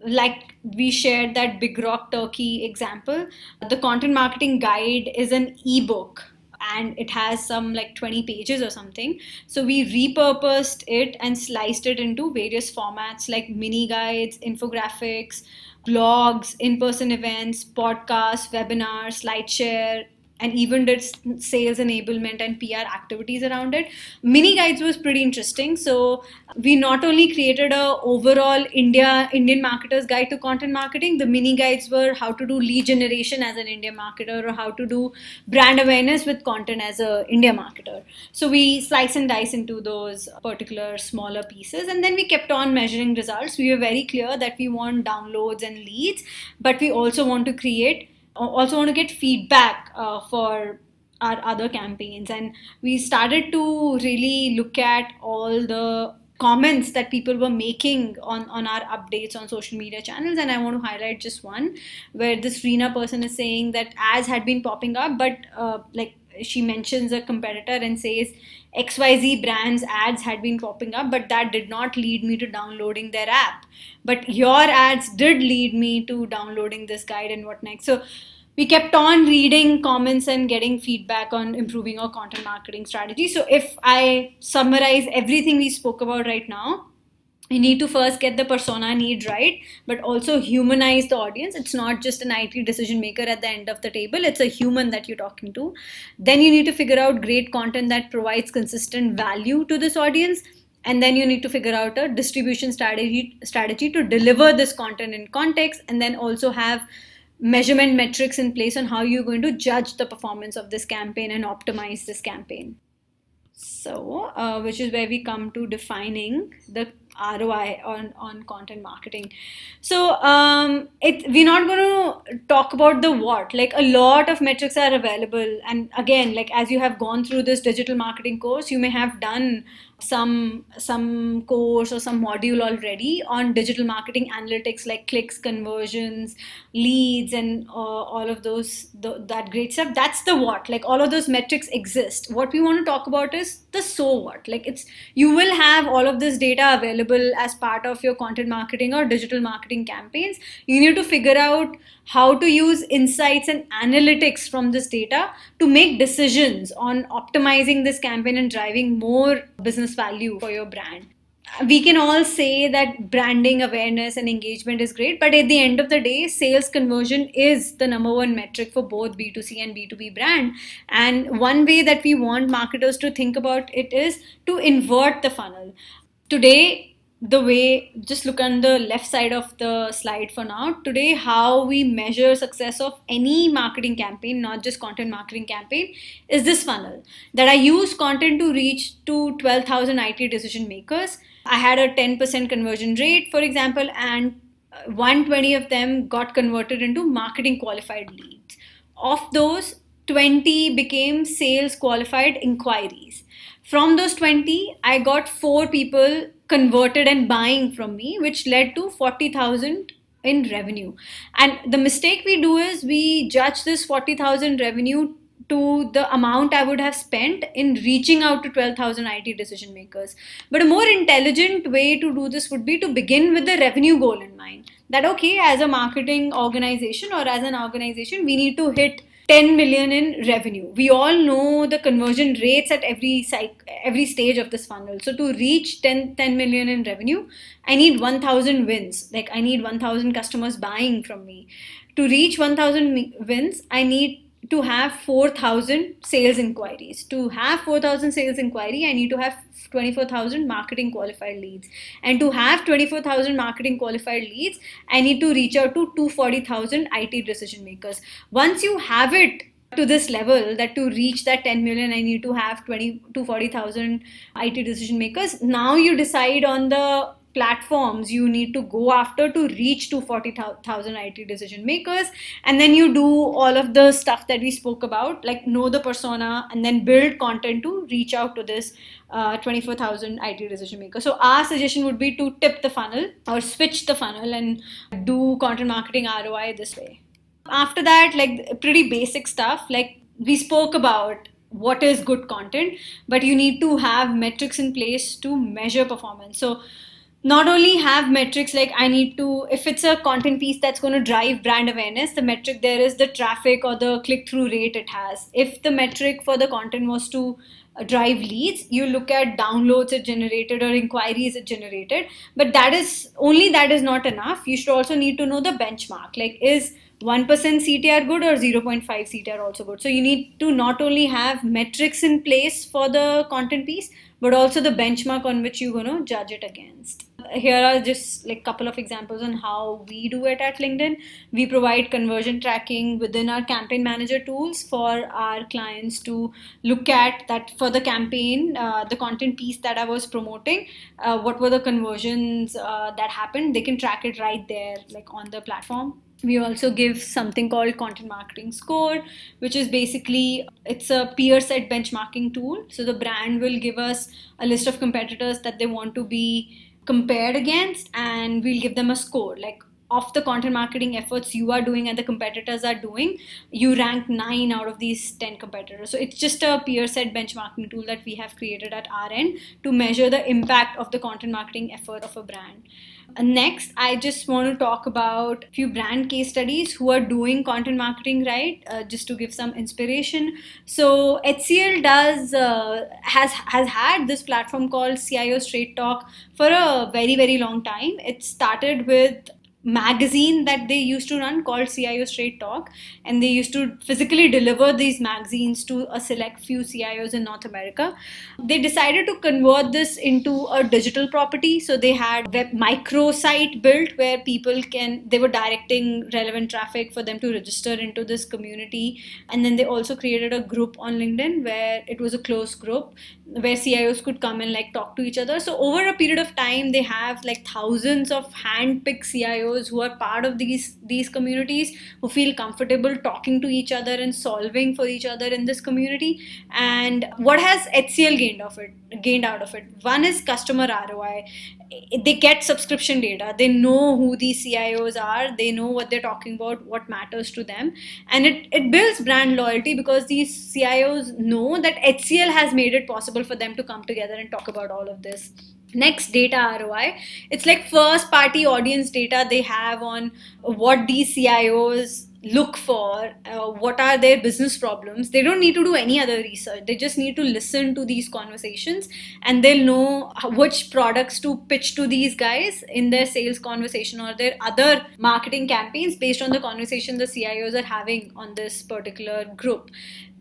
Like we shared that Big Rock Turkey example, the content marketing guide is an ebook, and it has some like 20 pages or something. So we repurposed it and sliced it into various formats like mini guides, infographics, blogs, in-person events, podcasts, webinars, SlideShare, and even did sales enablement and PR activities around it. Mini guides was pretty interesting. So we not only created a overall Indian marketers guide to content marketing, the mini guides were how to do lead generation as an Indian marketer, or how to do brand awareness with content as a India marketer. So we slice and dice into those particular smaller pieces, and then we kept on measuring results. We were very clear that we want downloads and leads, but we also want to get feedback for our other campaigns. And we started to really look at all the comments that people were making on our updates on social media channels. And I want to highlight just one where this Reena person is saying that ads had been popping up, but like she mentions a competitor and says XYZ brands ads had been popping up, but that did not lead me to downloading their app. But your ads did lead me to downloading this guide, and what next. So we kept on reading comments and getting feedback on improving our content marketing strategy. So if I summarize everything we spoke about right now, you need to first get the persona need right, but also humanize the audience. It's not just an IT decision maker at the end of the table, it's a human that you're talking to. Then you need to figure out great content that provides consistent value to this audience. And then you need to figure out a distribution strategy to deliver this content in context, and then also have measurement metrics in place on how you're going to judge the performance of this campaign and optimize this campaign. So, which is where we come to defining the ROI on content marketing. So, we're not going to talk about the what. Like a lot of metrics are available, and again, like as you have gone through this digital marketing course, you may have done some course or some module already on digital marketing analytics, like clicks, conversions, leads, and all of those that great stuff. That's the what. Like all of those metrics exist. What we want to talk about is the so what. Like you will have all of this data available available as part of your content marketing or digital marketing campaigns. You need to figure out how to use insights and analytics from this data to make decisions on optimizing this campaign and driving more business value for your brand. We can all say that branding awareness and engagement is great, but at the end of the day, sales conversion is the number one metric for both B2C and B2B brand. And one way that we want marketers to think about it is to invert the funnel. Today, the way, just look on the left side of the slide for now. Today, how we measure success of any marketing campaign, not just content marketing campaign, is this funnel that I use content to reach to 12,000 IT decision makers. I had a 10% conversion rate, for example, and 120 of them got converted into marketing qualified leads. Of those, 20 became sales qualified inquiries. From those 20, I got 4 people converted and buying from me, which led to 40,000 in revenue. And the mistake we do is we judge this 40,000 revenue to the amount I would have spent in reaching out to 12,000 IT decision makers. But a more intelligent way to do this would be to begin with the revenue goal in mind. That, okay, as a marketing organization or as an organization, we need to hit 10 million in revenue. We all know the conversion rates at every stage of this funnel. So to reach 10 million in revenue, I need 1,000 wins. Like I need 1,000 customers buying from me. To reach 1,000 wins, I need to have 4,000 sales inquiries. To have 4,000 sales inquiry, I need to have 24,000 marketing qualified leads. And to have 24,000 marketing qualified leads, I need to reach out to 240,000 IT decision makers. Once you have it to this level, that to reach that 10 million, I need to have 240,000 IT decision makers. Now you decide on the platforms you need to go after to reach to 40,000 IT decision makers, and then you do all of the stuff that we spoke about, like know the persona and then build content to reach out to this 24,000 IT decision makers. So our suggestion would be to tip the funnel or switch the funnel and do content marketing ROI this way. After that, like pretty basic stuff, like we spoke about what is good content, but you need to have metrics in place to measure performance. So not only have metrics like I need to, if it's a content piece that's going to drive brand awareness, the metric there is the traffic or the click-through rate it has. If the metric for the content was to drive leads, you look at downloads it generated or inquiries it generated. But that is not enough. You should also need to know the benchmark. Like, is 1% CTR good or 0.5 CTR also good? So you need to not only have metrics in place for the content piece, but also the benchmark on which you're going to judge it against. Here are just like a couple of examples on how we do it at LinkedIn. We provide conversion tracking within our campaign manager tools for our clients to look at that for the campaign, the content piece that I was promoting, what were the conversions that happened. They can track it right there, like on the platform. We also give something called Content Marketing Score, which is basically, it's a peer set benchmarking tool. So the brand will give us a list of competitors that they want to be compared against, and we'll give them a score. Like, of the content marketing efforts you are doing and the competitors are doing, you rank 9 out of these 10 competitors. So it's just a peer set benchmarking tool that we have created at our end to measure the impact of the content marketing effort of a brand. Next, I just want to talk about a few brand case studies who are doing content marketing right, just to give some inspiration. So HCL has had this platform called CIO Straight Talk for a very, very long time. It started with magazine that they used to run called CIO Straight Talk, and they used to physically deliver these magazines to a select few CIOs in North America. They decided to convert this into a digital property, so they had web microsite built where they were directing relevant traffic for them to register into this community. And then they also created a group on LinkedIn where it was a closed group where CIOs could come and like talk to each other. So over a period of time, they have like thousands of hand-picked CIOs who are part of these communities, who feel comfortable talking to each other and solving for each other in this community. And what has HCL gained out of it? One is customer ROI. They get subscription data. They know who these CIOs are. They know what they're talking about, what matters to them. And it builds brand loyalty because these CIOs know that HCL has made it possible for them to come together and talk about all of this. Next, data ROI. It's like first party audience data they have on what these CIOs look for, what are their business problems. They don't need to do any other research. They just need to listen to these conversations, and they'll know which products to pitch to these guys in their sales conversation or their other marketing campaigns based on the conversation the CIOs are having on this particular group.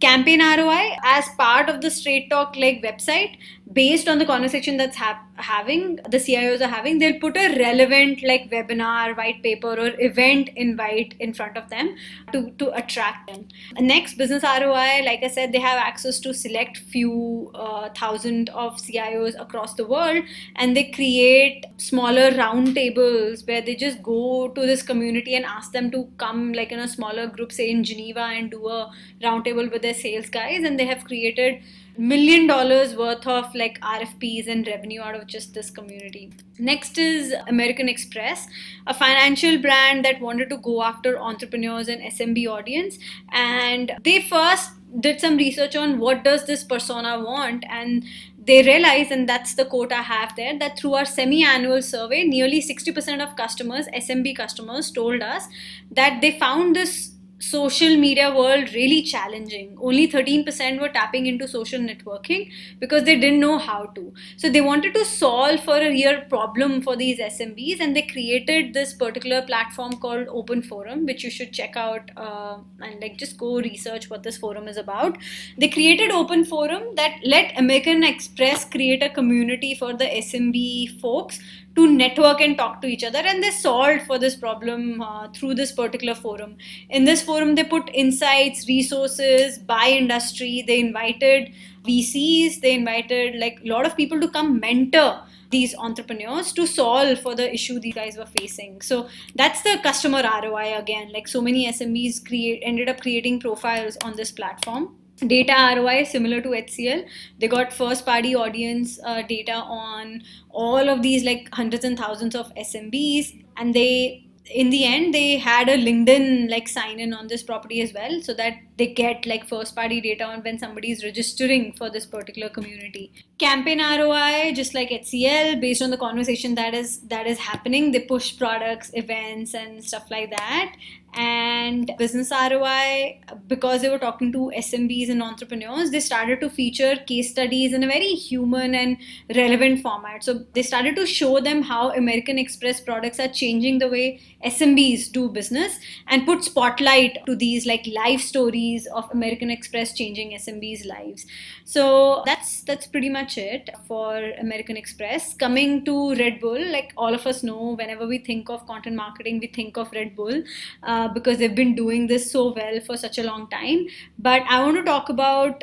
Campaign ROI, as part of the Straight Talk like website, based on the conversation that's having the CIOs are having, they'll put a relevant like webinar, white paper, or event invite in front of them to attract them. Next, business ROI, like I said, they have access to select few thousand of CIOs across the world, and they create smaller roundtables where they just go to this community and ask them to come like in a smaller group, say in Geneva, and do a roundtable with their sales guys. And they have created $1 million worth of like RFPs and revenue out of just this community. Next is American Express, a financial brand that wanted to go after entrepreneurs and SMB audience, and they first did some research on what does this persona want, and they realized, and that's the quote I have there, that through our semi-annual survey, nearly 60% of customers, SMB customers, told us that they found this social media world really challenging. Only 13% were tapping into social networking because they didn't know how to. So they wanted to solve for a real problem for these SMBs, and they created this particular platform called Open Forum, which you should check out and like just go research what this forum is about. They created Open Forum that let American Express create a community for the SMB folks to network and talk to each other, and they solved for this problem through this particular forum. In this forum, they put insights, resources by industry. They invited VCs, they invited like a lot of people to come mentor these entrepreneurs to solve for the issue these guys were facing. So that's the customer ROI again. Like so many SMBs ended up creating profiles on this platform. Data ROI, similar to HCL, they got first party audience data on all of these like hundreds and thousands of SMBs, and they in the end they had a LinkedIn like sign in on this property as well, so that they get like first party data on when somebody is registering for this particular community. Campaign ROI, just like HCL, based on the conversation that is happening, they push products, events, and stuff like that. And business ROI, because they were talking to SMBs and entrepreneurs, they started to feature case studies in a very human and relevant format. So they started to show them how American Express products are changing the way SMBs do business, and put spotlight to these like life stories of American Express changing SMBs' lives. So that's pretty much it for American Express. Coming to Red Bull, like all of us know, whenever we think of content marketing, we think of Red Bull. Because they've been doing this so well for such a long time. But I want to talk about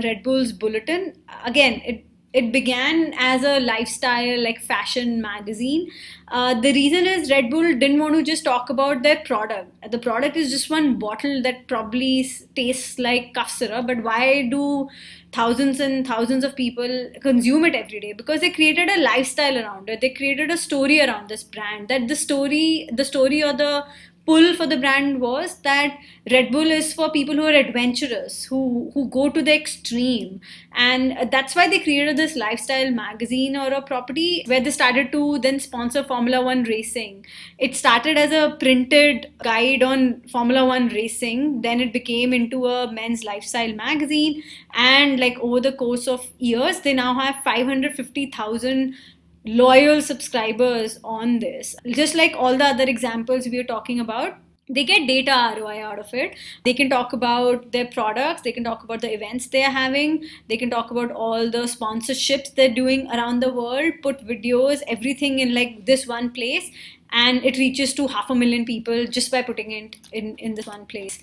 Red Bull's Bulletin. Again, it began as a lifestyle, like fashion magazine. The reason is Red Bull didn't want to just talk about their product. The product is just one bottle that probably tastes like cough syrup, but why do thousands and thousands of people consume it every day? Because they created a lifestyle around it. They created a story around this brand. That the story or the pull for the brand was that Red Bull is for people who are adventurous, who go to the extreme. And that's why they created this lifestyle magazine or a property where they started to then sponsor Formula One racing. It started as a printed guide on Formula One racing, then it became into a men's lifestyle magazine, and like over the course of years, they now have 550,000 loyal subscribers on this. Just like all the other examples we are talking about, they get data ROI out of it. They can talk about their products, they can talk about the events they are having, they can talk about all the sponsorships they're doing around the world, put videos, everything in like this one place, and it reaches to 500,000 people just by putting it in this one place.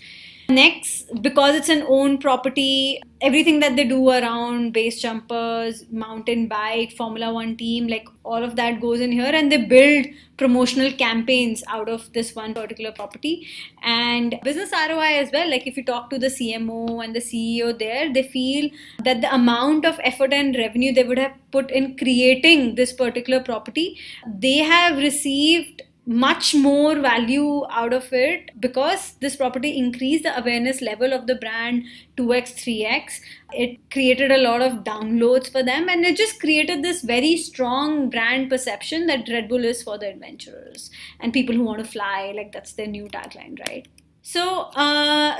Next, because it's an own property, everything that they do around base jumpers, mountain bike, Formula One team, like all of that goes in here, and they build promotional campaigns out of this one particular property. And business ROI as well, like if you talk to the CMO and the CEO there, they feel that the amount of effort and revenue they would have put in creating this particular property, they have received much more value out of it, because this property increased the awareness level of the brand 2x 3x. It created a lot of downloads for them, and it just created this very strong brand perception that Red Bull is for the adventurers and people who want to fly. Like, that's their new tagline, right? So,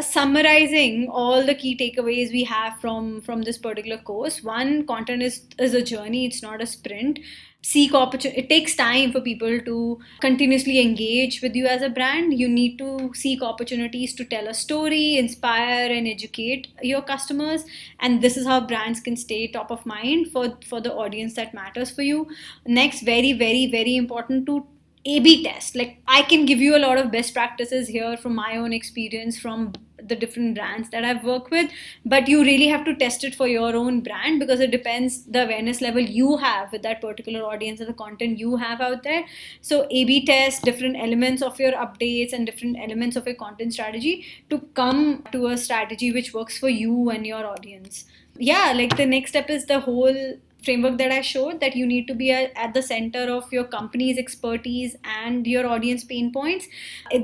summarizing all the key takeaways we have from this particular course: one, content is a journey; it's not a sprint. Seek opportunity. It takes time for people to continuously engage with you as a brand. You need to seek opportunities to tell a story, inspire, and educate your customers. And this is how brands can stay top of mind for the audience that matters for you. Next, very, very, very important to A/B test. Like, I can give you a lot of best practices here from my own experience from the different brands that I've worked with, but you really have to test it for your own brand, because it depends the awareness level you have with that particular audience and the content you have out there. So A/B test different elements of your updates and different elements of your content strategy to come to a strategy which works for you and your audience. Yeah, like the next step is the whole framework that I showed, that you need to be at the center of your company's expertise and your audience pain points.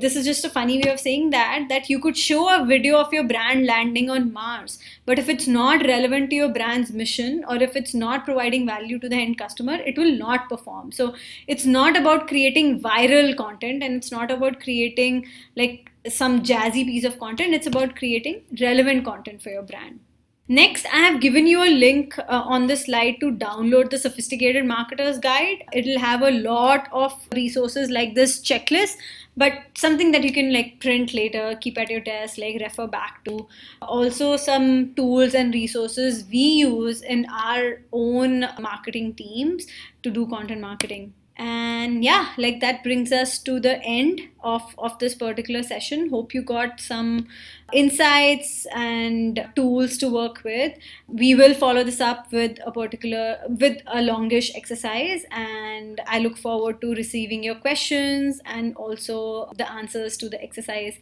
This is just a funny way of saying that you could show a video of your brand landing on Mars, but if it's not relevant to your brand's mission, or if it's not providing value to the end customer, it will not perform. So it's not about creating viral content, and it's not about creating like some jazzy piece of content. It's about creating relevant content for your brand. Next, I have given you a link on this slide to download the Sophisticated Marketer's Guide. It'll have a lot of resources like this checklist, but something that you can like print later, keep at your desk, like refer back to. Also, some tools and resources we use in our own marketing teams to do content marketing. And yeah, like that brings us to the end of this particular session. Hope you got some insights and tools to work with. We will follow this up with a longish exercise, and I look forward to receiving your questions and also the answers to the exercise.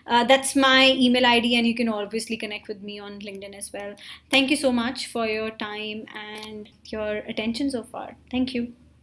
That's my email ID, and you can obviously connect with me on LinkedIn as well. Thank you so much for your time and your attention so far. Thank you.